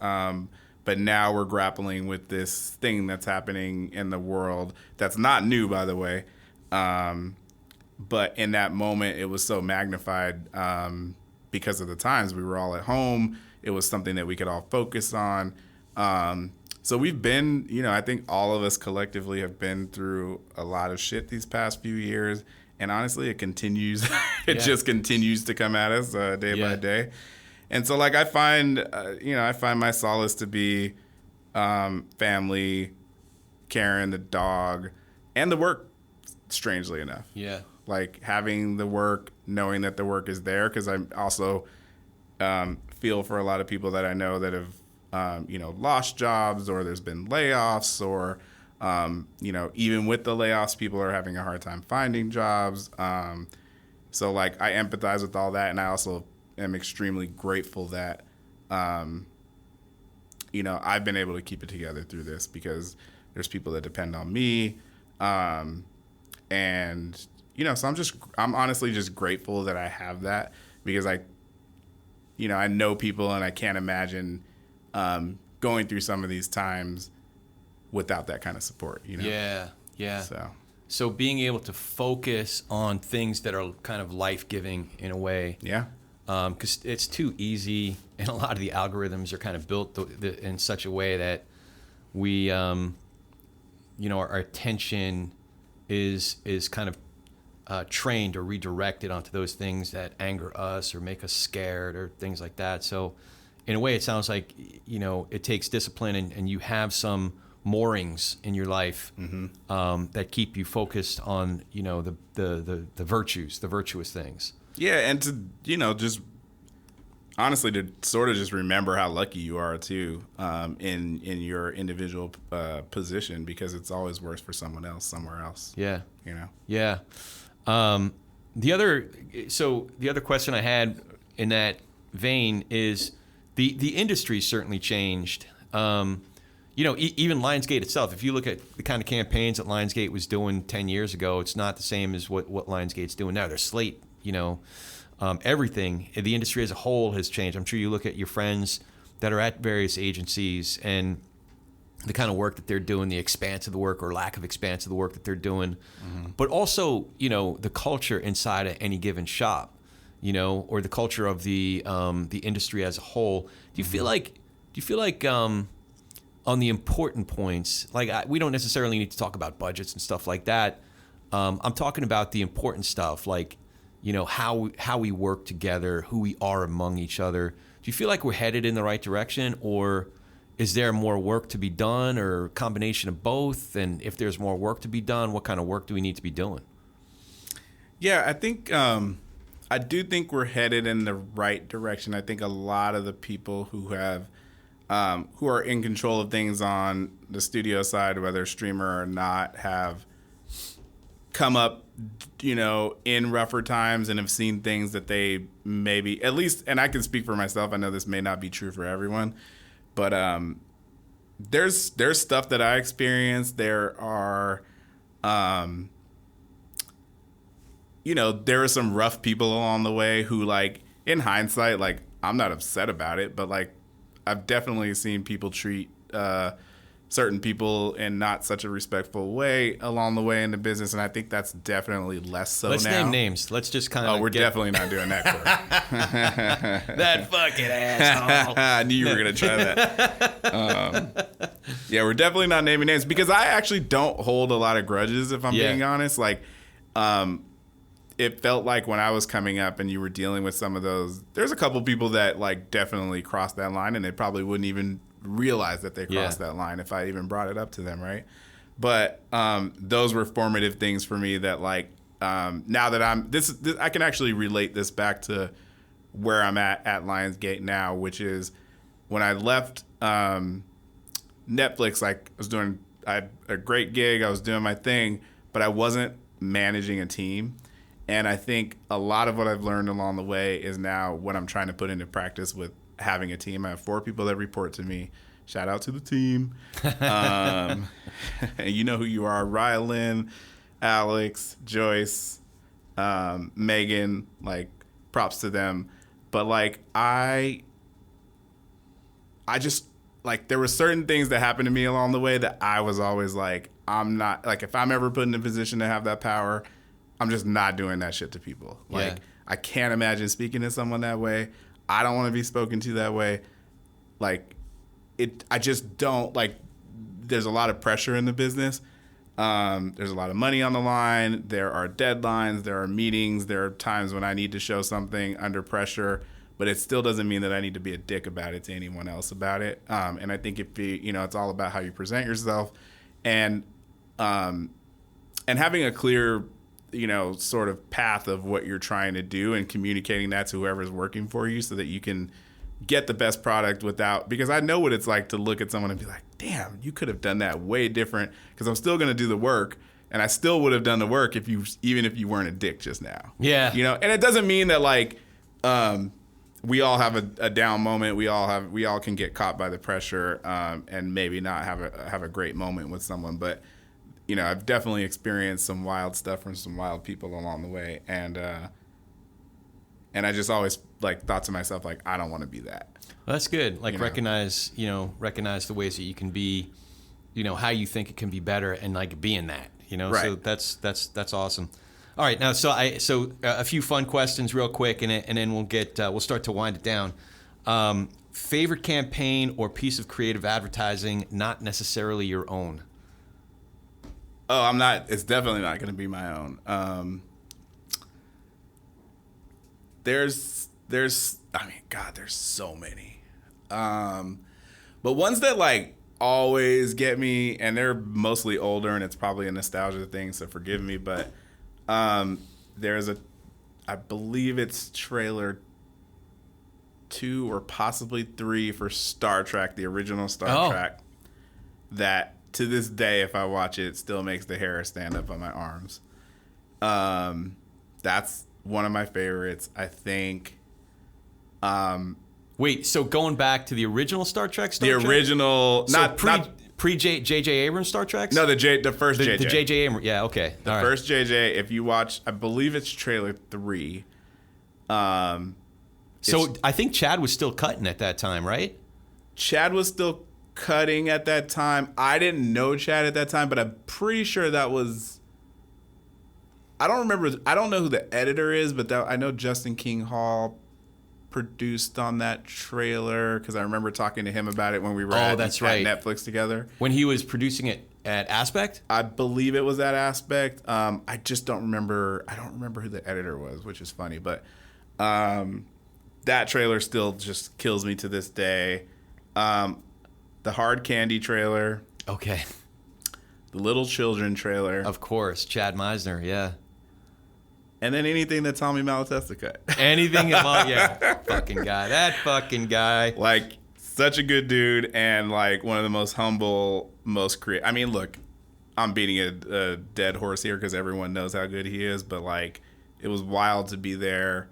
But now we're grappling with this thing that's happening in the world that's not new, by the way. But in that moment, it was so magnified because of the times we were all at home. It was something that we could all focus on. So we've been, I think all of us collectively have been through a lot of shit these past few years. And honestly, it continues. It just continues to come at us day by day. And so, like, I find my solace to be family, Karen, the dog, and the work, strangely enough. Yeah. Like, having the work, knowing that the work is there, because I also feel for a lot of people that I know that have, lost jobs, or there's been layoffs, or, even with the layoffs, people are having a hard time finding jobs. So, like, I empathize with all that, and I also am extremely grateful that, I've been able to keep it together through this, because there's people that depend on me. So I'm honestly just grateful that I have that, because I know people, and I can't imagine going through some of these times without that kind of support, Yeah. So being able to focus on things that are kind of life-giving in a way. Yeah. Because it's too easy, and a lot of the algorithms are kind of built in such a way that we, our attention is kind of trained or redirected onto those things that anger us or make us scared or things like that. So in a way, it sounds like, it takes discipline, and you have some moorings in your life that keep you focused on, the virtues, the virtuous things. Yeah, and to, just honestly to sort of just remember how lucky you are too, in your individual position, because it's always worse for someone else somewhere else. Yeah. You know. Yeah. The other question I had in that vein is the industry certainly changed. Even LionsGate itself, if you look at the kind of campaigns that LionsGate was doing 10 years ago, it's not the same as what LionsGate's doing now. Their slate, everything, the industry as a whole has changed. I'm sure you look at your friends that are at various agencies and the kind of work that they're doing, the expanse of the work or lack of expanse of the work that they're doing, but also, the culture inside of any given shop, or the culture of the industry as a whole. Do you feel like on the important points, we don't necessarily need to talk about budgets and stuff like that. I'm talking about the important stuff, like, how we work together, who we are among each other. Do you feel like we're headed in the right direction, or is there more work to be done, or a combination of both? And if there's more work to be done, what kind of work do we need to be doing? Yeah, I think I do think we're headed in the right direction. I think a lot of the people who are in control of things on the studio side, whether streamer or not, have come up, in rougher times and have seen things that they maybe, at least, and I can speak for myself, I know this may not be true for everyone, but there's stuff that I experienced. There are, there are some rough people along the way who, like, in hindsight, like, I'm not upset about it, but, like, I've definitely seen people treat certain people in not such a respectful way along the way in the business, and I think that's definitely less so now. Let's name names. Let's just kind of. Oh, we're definitely not doing that, Corey. That fucking asshole. I knew you were gonna try that. Yeah, we're definitely not naming names, because I actually don't hold a lot of grudges, if I'm being honest. Like, it felt like when I was coming up and you were dealing with some of those, there's a couple people that, like, definitely crossed that line, and they probably wouldn't even realize that they crossed that line if I even brought it up to them, right? But those were formative things for me that, like, now that I'm this I can actually relate this back to where I'm at LionsGate now, which is when I left Netflix. Like, I had a great gig, I was doing my thing, but I wasn't managing a team. And I think a lot of what I've learned along the way is now what I'm trying to put into practice with having a team. I have 4 people that report to me. Shout out to the team. And you know who you are: Rylan, Alex, Joyce, Megan. Like, props to them. But, like, I just, like, there were certain things that happened to me along the way that I was always like, I'm not, like, if I'm ever put in a position to have that power, I'm just not doing that shit to people. Like, I can't imagine speaking to someone that way. I don't want to be spoken to that way. Like, I just don't, like, there's a lot of pressure in the business. There's a lot of money on the line. There are deadlines. There are meetings. There are times when I need to show something under pressure, but it still doesn't mean that I need to be a dick about it to anyone else about it. And I think if it's all about how you present yourself, and having a clear, sort of path of what you're trying to do and communicating that to whoever's working for you so that you can get the best product because I know what it's like to look at someone and be like, damn, you could have done that way different, because I'm still going to do the work, and I still would have done the work even if you weren't a dick just now. Yeah. And it doesn't mean that, like, we all have a down moment. We all can get caught by the pressure, and maybe not have a great moment with someone, but I've definitely experienced some wild stuff from some wild people along the way, and I just always, like, thought to myself, like, I don't want to be that. Well, that's good. Like, recognize the ways that you can be, how you think it can be better, and, like, being that, Right. So that's awesome. All right, now so a few fun questions real quick, and then we'll start to wind it down. Favorite campaign or piece of creative advertising, not necessarily your own? Oh, it's definitely not going to be my own. There's so many. But ones that, like, always get me, and they're mostly older, and it's probably a nostalgia thing, so forgive me, but there's I believe it's trailer 2 or possibly 3 for Star Trek, the original Star Trek, that to this day, if I watch it, it still makes the hair stand up on my arms. That's one of my favorites. I think. Wait, so going back to the original Star Trek? Original, so not pre J.J. Abrams Star Treks? No, the first JJ. The J.J. Abrams, yeah, okay. The first JJ, if you watch, I believe it's trailer 3. So I think Chad was still cutting at that time, right? Chad was still cutting at that time. I didn't know Chad at that time, but I'm pretty sure that was... I don't remember. I don't know who the editor is, but I know Justin King Hall produced on that trailer because I remember talking to him about it when we were at Netflix together. When he was producing it at Aspect? I believe it was at Aspect. I just don't remember. I don't remember who the editor was, which is funny. But that trailer still just kills me to this day. The Hard Candy trailer. Okay. The Little Children trailer. Of course. Chad Meisner, yeah. And then anything that Tommy Malatesta cut. Anything about, yeah. Fucking guy. That fucking guy. Like, such a good dude and, like, one of the most humble, most creative. I mean, look, I'm beating a dead horse here because everyone knows how good he is. But, like, it was wild to be there.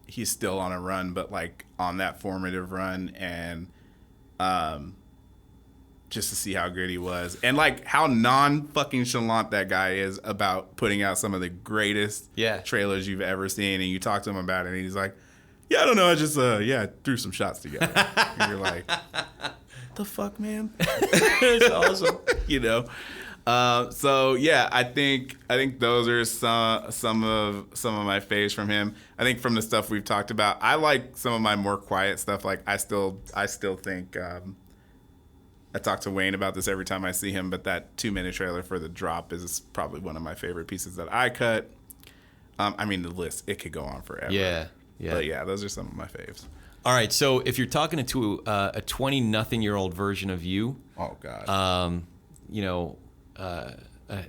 He's still on a run, but, like, on that formative run. And just to see how good he was. And, like, how non-fucking chalant that guy is about putting out some of the greatest trailers you've ever seen. And you talk to him about it, and he's like, yeah, I don't know. I just, threw some shots together. And you're like, the fuck, man? It's awesome. You know? So, yeah, I think those are some of my faves from him. I think from the stuff we've talked about, I like some of my more quiet stuff. Like, I still think... I talk to Wayne about this every time I see him, but that 2-minute trailer for The Drop is probably one of my favorite pieces that I cut. I mean, the list, it could go on forever. Yeah. But yeah, those are some of my faves. All right, so if you're talking to a 20-nothing-year-old version of you, oh God,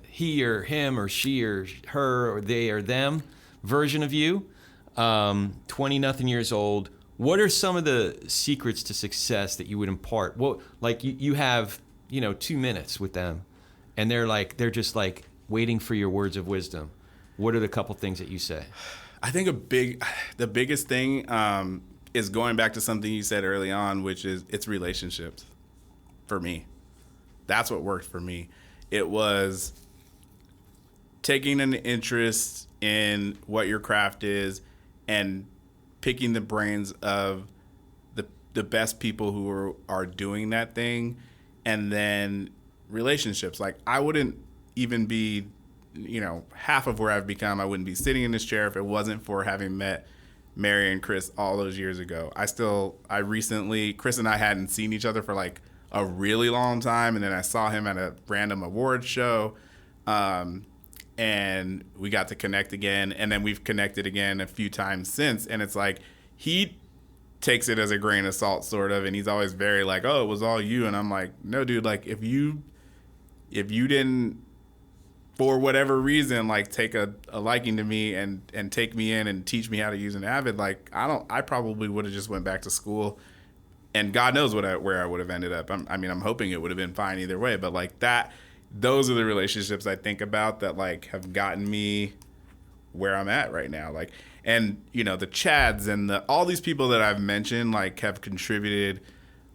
he or him or she or her or they or them version of you, 20-nothing years old. What are some of the secrets to success that you would impart? Well, like you have, 2 minutes with them, and they're just like waiting for your words of wisdom. What are the couple things that you say? I think the biggest thing is going back to something you said early on, which is it's relationships. For me, that's what worked for me. It was taking an interest in what your craft is and picking the brains of the best people who are doing that thing, and then relationships. Like, I wouldn't even be, half of where I've become. I wouldn't be sitting in this chair if it wasn't for having met Mary and Chris all those years ago. Chris and I hadn't seen each other for like a really long time, and then I saw him at a random awards show. And we got to connect again, and then we've connected again a few times since. And it's like he takes it as a grain of salt, sort of, and he's always very like, "Oh, it was all you." And I'm like, "No, dude. Like, if you didn't, for whatever reason, like take a liking to me and take me in and teach me how to use an Avid, like I probably would have just went back to school, and God knows where I would have ended up. I'm hoping it would have been fine either way, but like that." Those are the relationships I think about that like have gotten me where I'm at right now. Like, and the Chads and all these people that I've mentioned like have contributed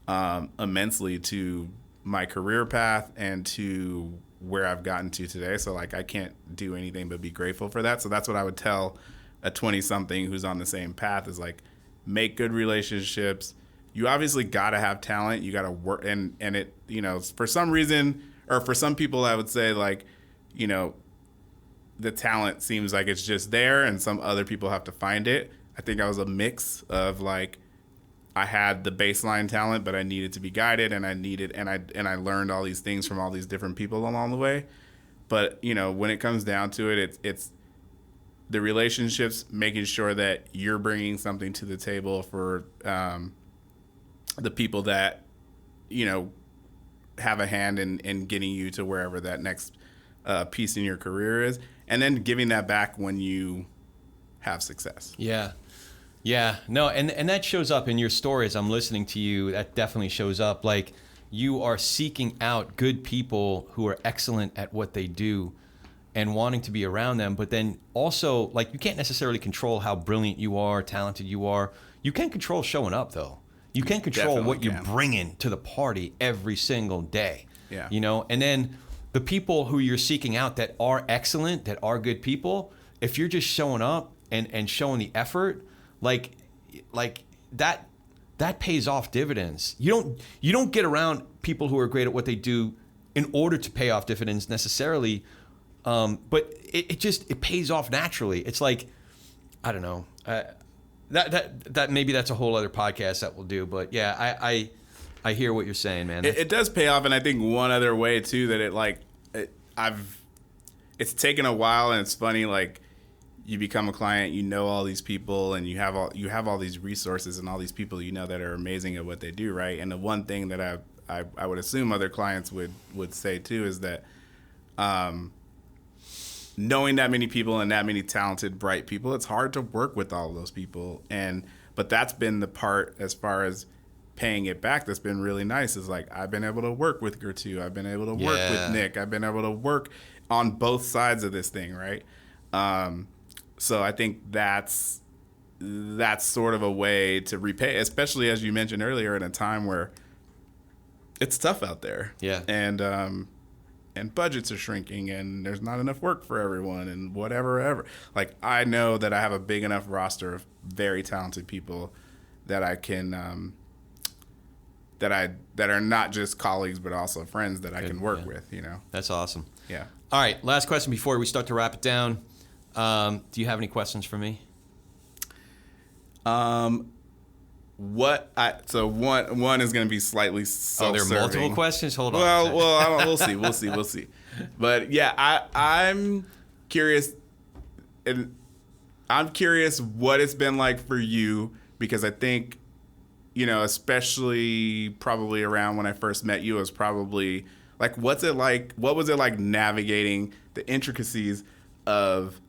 immensely to my career path and to where I've gotten to today. So like I can't do anything but be grateful for that. So that's what I would tell a 20-something who's on the same path is like make good relationships. You obviously got to have talent. You got to work and it, for some reason. Or for some people, I would say, like, the talent seems like it's just there and some other people have to find it. I think I was a mix of, like, I had the baseline talent, but I needed to be guided and I learned all these things from all these different people along the way. But, when it comes down to it, it's the relationships, making sure that you're bringing something to the table for the people that, have a hand in getting you to wherever that next piece in your career is, and then giving that back when you have success. Yeah. Yeah, no, and that shows up in your story as I'm listening to you. That definitely shows up. Like, you are seeking out good people who are excellent at what they do and wanting to be around them. But then also, like, you can't necessarily control how brilliant you are, talented you are. You can control showing up, though. You can control Definitely what you're can. bringing to the party every single day. Yeah. You know, and then the people who you're seeking out that are excellent, that are good people, if you're just showing up and showing the effort, like that pays off dividends. You don't get around people who are great at what they do in order to pay off dividends necessarily, but it pays off naturally. It's like, I don't know, that maybe that's a whole other podcast that we'll do. But yeah, I hear what you're saying, man. It does pay off, and I think one other way too that it's taken a while, and it's funny, like, you become a client, you know all these people, and you have all these resources and all these people you know that are amazing at what they do, right? And the one thing that I would assume other clients would say too is that knowing that many people and that many talented, bright people, it's hard to work with all of those people. But that's been the part, as far as paying it back, that's been really nice, is like, I've been able to work with Gertu, I've been able to work with Nick, I've been able to work on both sides of this thing, right? So I think that's sort of a way to repay, especially as you mentioned earlier, in a time where it's tough out there. Yeah. And budgets are shrinking, and there's not enough work for everyone, and whatever. Like, I know that I have a big enough roster of very talented people that I can that are not just colleagues but also friends that I can work with. You know. That's awesome. Yeah. All right, last question before we start to wrap it down. Do you have any questions for me? So one is going to be slightly self-serving. Oh, there are multiple questions? Hold on. We'll see. But yeah, I'm curious, and I'm curious what it's been like for you, because I think, you know, especially probably around when I first met you, it was probably like, what was it like navigating the intricacies of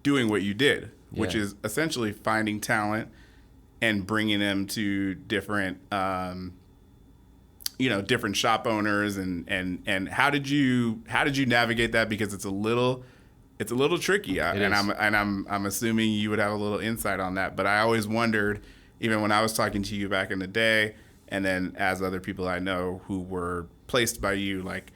doing what you did, which is essentially finding talent and bringing them to different, different shop owners, and how did you navigate that? Because it's a little tricky, I'm assuming you would have a little insight on that. But I always wondered, even when I was talking to you back in the day, and then as other people I know who were placed by you, like,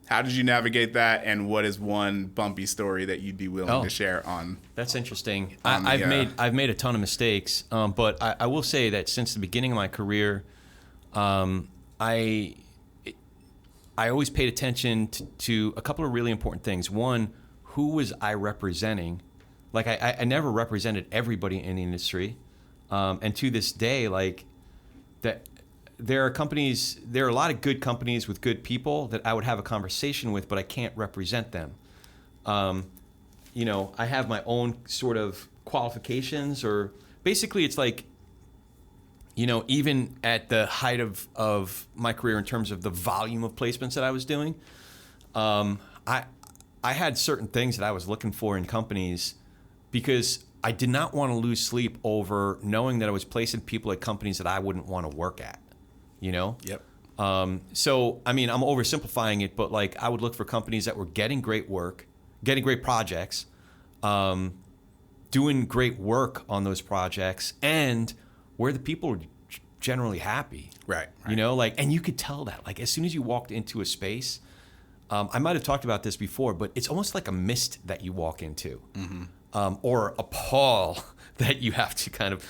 how did you navigate that, and what is one bumpy story that you'd be willing to share on? That's interesting. I've made a ton of mistakes, but I will say that since the beginning of my career, I always paid attention to a couple of really important things. One, who was I representing? Like, I never represented everybody in the industry, and to this day, like, that. There are a lot of good companies with good people that I would have a conversation with, but I can't represent them. I have my own sort of qualifications, or basically it's like, even at the height of my career in terms of the volume of placements that I was doing, I had certain things that I was looking for in companies, because I did not want to lose sleep over knowing that I was placing people at companies that I wouldn't want to work at. Yep. So, I mean, I'm oversimplifying it, but like, I would look for companies that were getting great work, getting great projects, doing great work on those projects, and where the people are generally happy. Right. And you could tell that, like, as soon as you walked into a space, I might have talked about this before, but it's almost like a mist that you walk into, or a pall that you have to kind of,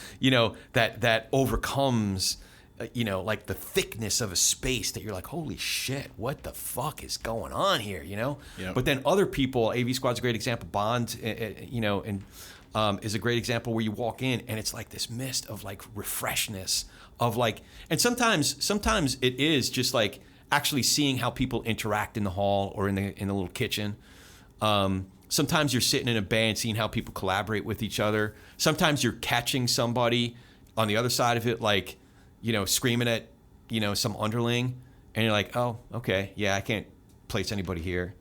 that overcomes, like the thickness of a space, that you're like, holy shit, what the fuck is going on here, Yep. But then other people, AV Squad's a great example, Bond, is a great example, where you walk in and it's like this mist of like refreshness of like, and sometimes it is just like actually seeing how people interact in the hall or in the little kitchen. Sometimes you're sitting in a bay and seeing how people collaborate with each other. Sometimes you're catching somebody on the other side of it, like, screaming at, some underling, and you're like, oh, okay, yeah, I can't place anybody here.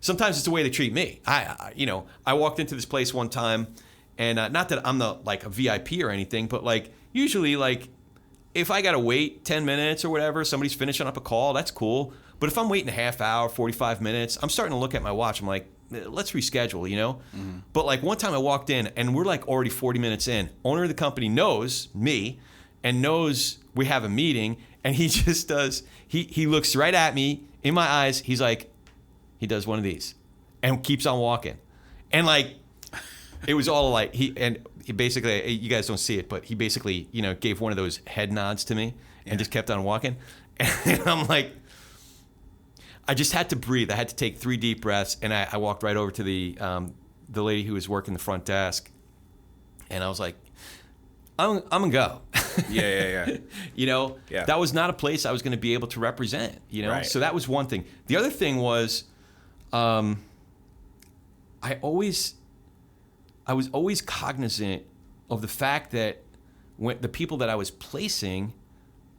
Sometimes it's the way they treat me. I walked into this place one time, And not that I'm like a VIP or anything, but like usually like if I got to wait 10 minutes or whatever, somebody's finishing up a call, that's cool. But if I'm waiting a half hour, 45 minutes, I'm starting to look at my watch. I'm like, let's reschedule, you know? Mm-hmm. But like one time I walked in and we're like already 40 minutes in. Owner of the company knows me and knows we have a meeting, and he just does, he looks right at me in my eyes. He's like, he does one of these and keeps on walking. And like, it was all like, he basically, you guys don't see it, but he basically, you know, gave one of those head nods to me and just kept on walking. And I'm like, I just had to breathe. I had to take 3 deep breaths, and I walked right over to the lady who was working the front desk, and I was like, I'm gonna go. Yeah. You know, that was not a place I was going to be able to represent. You know, so that was one thing. The other thing was, I was always cognizant of the fact that when the people that I was placing,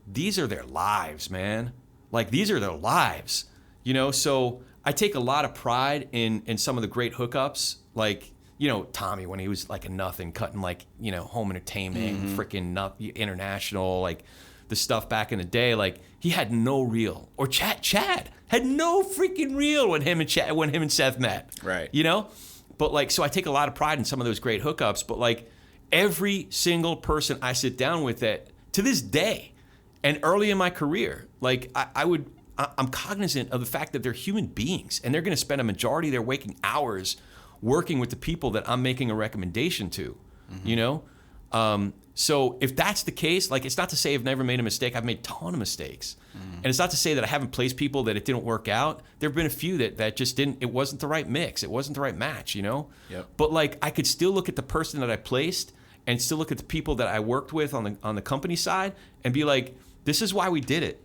these are their lives, man. Like, these are their lives. You know, so I take a lot of pride in some of the great hookups, like, you know, Tommy when he was like a nothing, cutting like, you know, home entertainment, freaking international, like the stuff back in the day. Like, he had no reel. Or Chad had no freaking reel when him and Seth met. Right. You know, but like, so I take a lot of pride in some of those great hookups. But like, every single person I sit down with that to this day, and early in my career, like I'm cognizant of the fact that they're human beings, and they're going to spend a majority of their waking hours working with the people that I'm making a recommendation to, you know? So if that's the case, like, it's not to say I've never made a mistake. I've made a ton of mistakes. And it's not to say that I haven't placed people that it didn't work out. There have been a few that just didn't, it wasn't the right mix. It wasn't the right match, you know? Yep. But like, I could still look at the person that I placed and still look at the people that I worked with on the company side and be like, this is why we did it.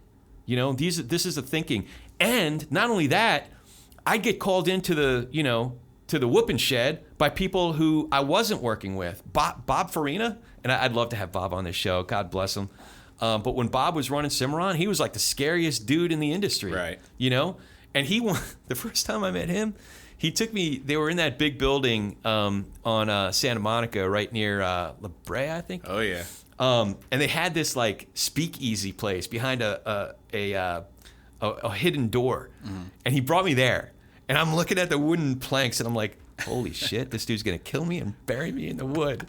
You know, this is the thinking. And not only that, I'd get called into the, you know, to the whooping shed by people who I wasn't working with. Bob Farina, and I'd love to have Bob on this show. God bless him. But when Bob was running Cimarron, he was like the scariest dude in the industry. Right. You know? And the first time I met him, he took me, they were in that big building on Santa Monica right near La Brea, I think. Oh, yeah. And they had this like speakeasy place behind a hidden door, and he brought me there. And I'm looking at the wooden planks, and I'm like, "Holy shit! This dude's gonna kill me and bury me in the wood,"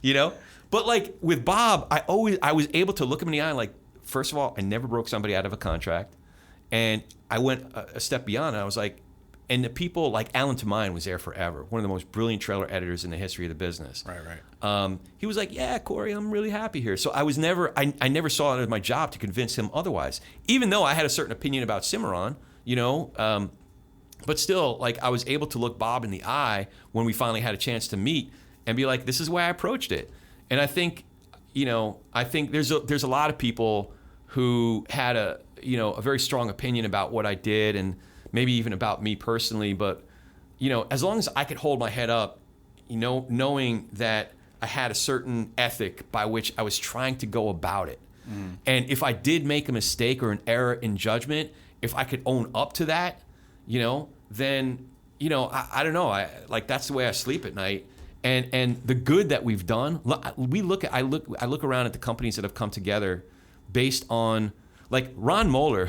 you know. But like with Bob, I was able to look him in the eye. Like, first of all, I never broke somebody out of a contract, and I went a step beyond. And I was like, and the people like Alan Tamine was there forever, one of the most brilliant trailer editors in the history of the business. Right. He was like, yeah, Corey, I'm really happy here. So I never saw it as my job to convince him otherwise, even though I had a certain opinion about Cimarron, you know, but still, like, I was able to look Bob in the eye when we finally had a chance to meet and be like, this is the way I approached it. And I think, you know, there's a lot of people who had a very strong opinion about what I did and maybe even about me personally, but, you know, as long as I could hold my head up, you know, knowing that I had a certain ethic by which I was trying to go about it. And if I did make a mistake or an error in judgment, if I could own up to that, you know, then, you know, I don't know. That's the way I sleep at night. And the good that we've done, I look around at the companies that have come together based on, like, Ron Moeller,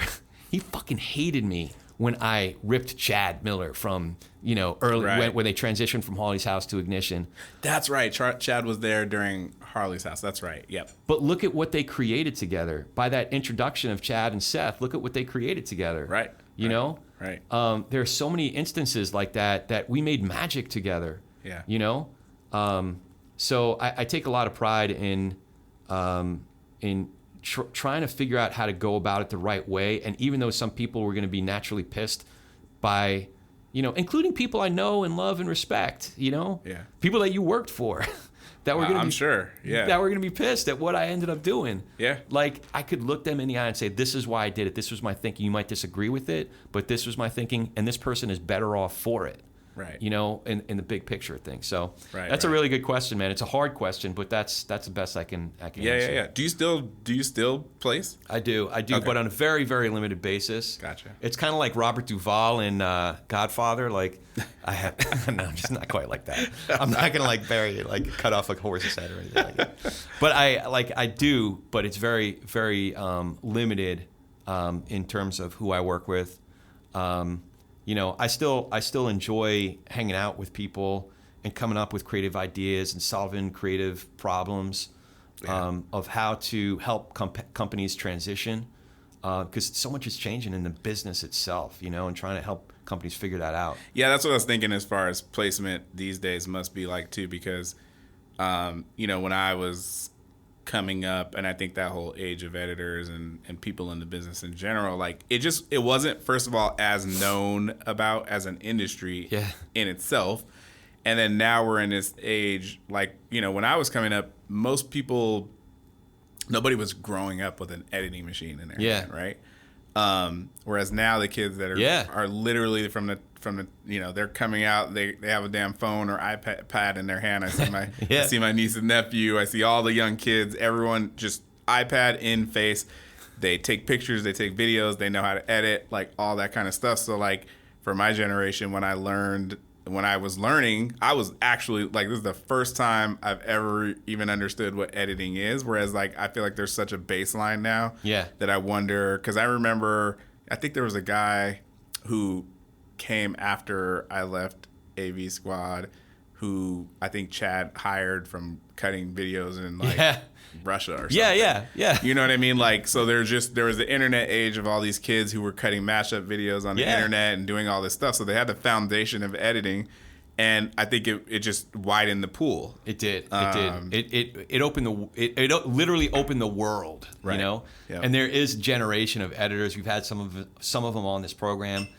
he fucking hated me when I ripped Chad Miller from, you know, early when they transitioned from Harley's House to Ignition. That's right. Chad was there during Harley's House. That's right. Yep. But look at what they created together. By that introduction of Chad and Seth, look at what they created together. Right. You know? Right. There are so many instances like that we made magic together. Yeah. You know? So I take a lot of pride in trying to figure out how to go about it the right way. And even though some people were going to be naturally pissed by, you know, including people I know and love and respect, you know, people that you worked for, that were going to that were going to be pissed at what I ended up doing. Yeah. Like, I could look them in the eye and say, this is why I did it. This was my thinking. You might disagree with it, but this was my thinking, and this person is better off for it. Right. You know, in the big picture of things. So Right, that's a right. really good question, man. It's a hard question, but that's the best I can answer. Yeah. Do you still place? I do, Okay. but on a very, very limited basis. Gotcha. It's kind of like Robert Duvall in Godfather. Like, I have no, just not quite like that. I'm not gonna like cut off a horse's head or anything like that. But I do, but it's very, very limited in terms of who I work with. You know, I still enjoy hanging out with people and coming up with creative ideas and solving creative problems of how to help companies transition, because so much is changing in the business itself, you know, and trying to help companies figure that out. Yeah, that's what I was thinking as far as placement these days must be like too, because, you know, when I was coming up, and I think that whole age of editors and people in the business in general, like it wasn't, first of all, as known about as an industry in itself. And then now we're in this age, like, you know, when I was coming up, nobody was growing up with an editing machine in their hand, right? Whereas now the kids that are literally from the you know, they're coming out, they have a damn phone or iPad in their hand. I see my I see my niece and nephew, I see all the young kids, everyone just iPad in face. They take pictures, they take videos, they know how to edit, like all that kind of stuff. So like for my generation, when I was learning, I was actually like, this is the first time I've ever even understood what editing is. Whereas like, I feel like there's such a baseline now that I wonder, because I remember, I think there was a guy who came after I left AV Squad who I think Chad hired from cutting videos in like Russia or something. Yeah. You know what I mean? Like, so there was the internet age of all these kids who were cutting mashup videos on the internet and doing all this stuff. So they had the foundation of editing, and I think it just widened the pool. It did. It opened it literally opened the world. Right. You know, and there is a generation of editors. We've had some of them on this program.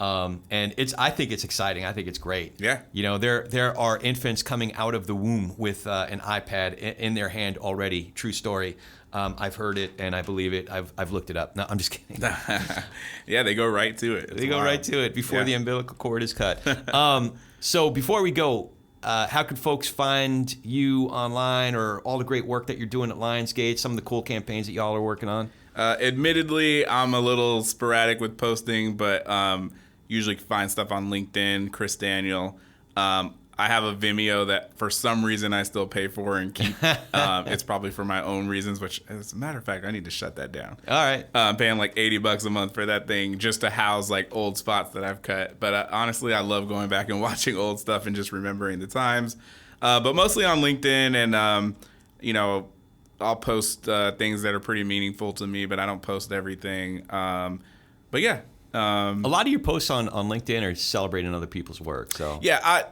And I think it's exciting. I think it's great. Yeah. You know, there are infants coming out of the womb with an iPad in their hand already. True story. I've heard it and I believe it. I've looked it up. No, I'm just kidding. Yeah, they go right to it. They go right to it before the umbilical cord is cut. So before we go, how could folks find you online or all the great work that you're doing at LionsGate, some of the cool campaigns that y'all are working on? Admittedly, I'm a little sporadic with posting, but usually find stuff on LinkedIn, Chris Daniel. I have a Vimeo that for some reason I still pay for and keep. It's probably for my own reasons, which as a matter of fact, I need to shut that down. All right. I'm paying like $80 a month for that thing just to house like old spots that I've cut. But honestly, I love going back and watching old stuff and just remembering the times. But mostly on LinkedIn, and you know, I'll post things that are pretty meaningful to me, but I don't post everything. But yeah. A lot of your posts on LinkedIn are celebrating other people's work. So yeah,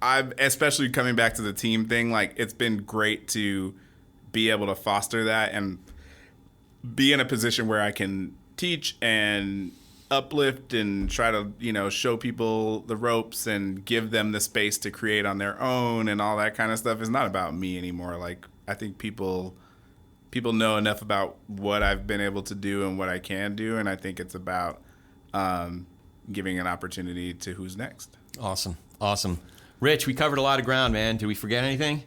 I've especially coming back to the team thing, like it's been great to be able to foster that and be in a position where I can teach and uplift and try to, you know, show people the ropes and give them the space to create on their own and all that kind of stuff. It's not about me anymore. Like, I think people know enough about what I've been able to do and what I can do, and I think it's about giving an opportunity to who's next. Awesome. Rich, we covered a lot of ground, man. Did we forget anything?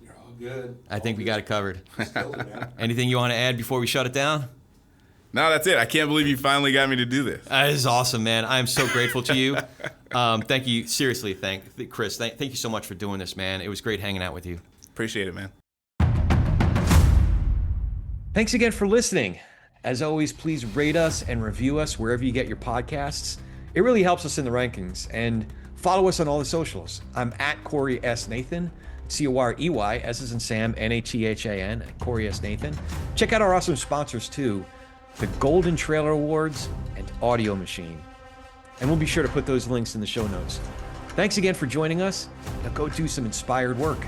You're all good. I think we got it covered. Still, man. Anything you want to add before we shut it down? No, that's it. I can't believe you finally got me to do this. This is awesome, man. I'm so grateful to you. Thank you. Seriously, Chris. Thank you so much for doing this, man. It was great hanging out with you. Appreciate it, man. Thanks again for listening. As always, please rate us and review us wherever you get your podcasts. It really helps us in the rankings. And follow us on all the socials. I'm at Corey S. Nathan, Corey, S as in Sam, Nathan, Corey S. Nathan. Check out our awesome sponsors too, the Golden Trailer Awards and Audio Machine. And we'll be sure to put those links in the show notes. Thanks again for joining us. Now go do some inspired work.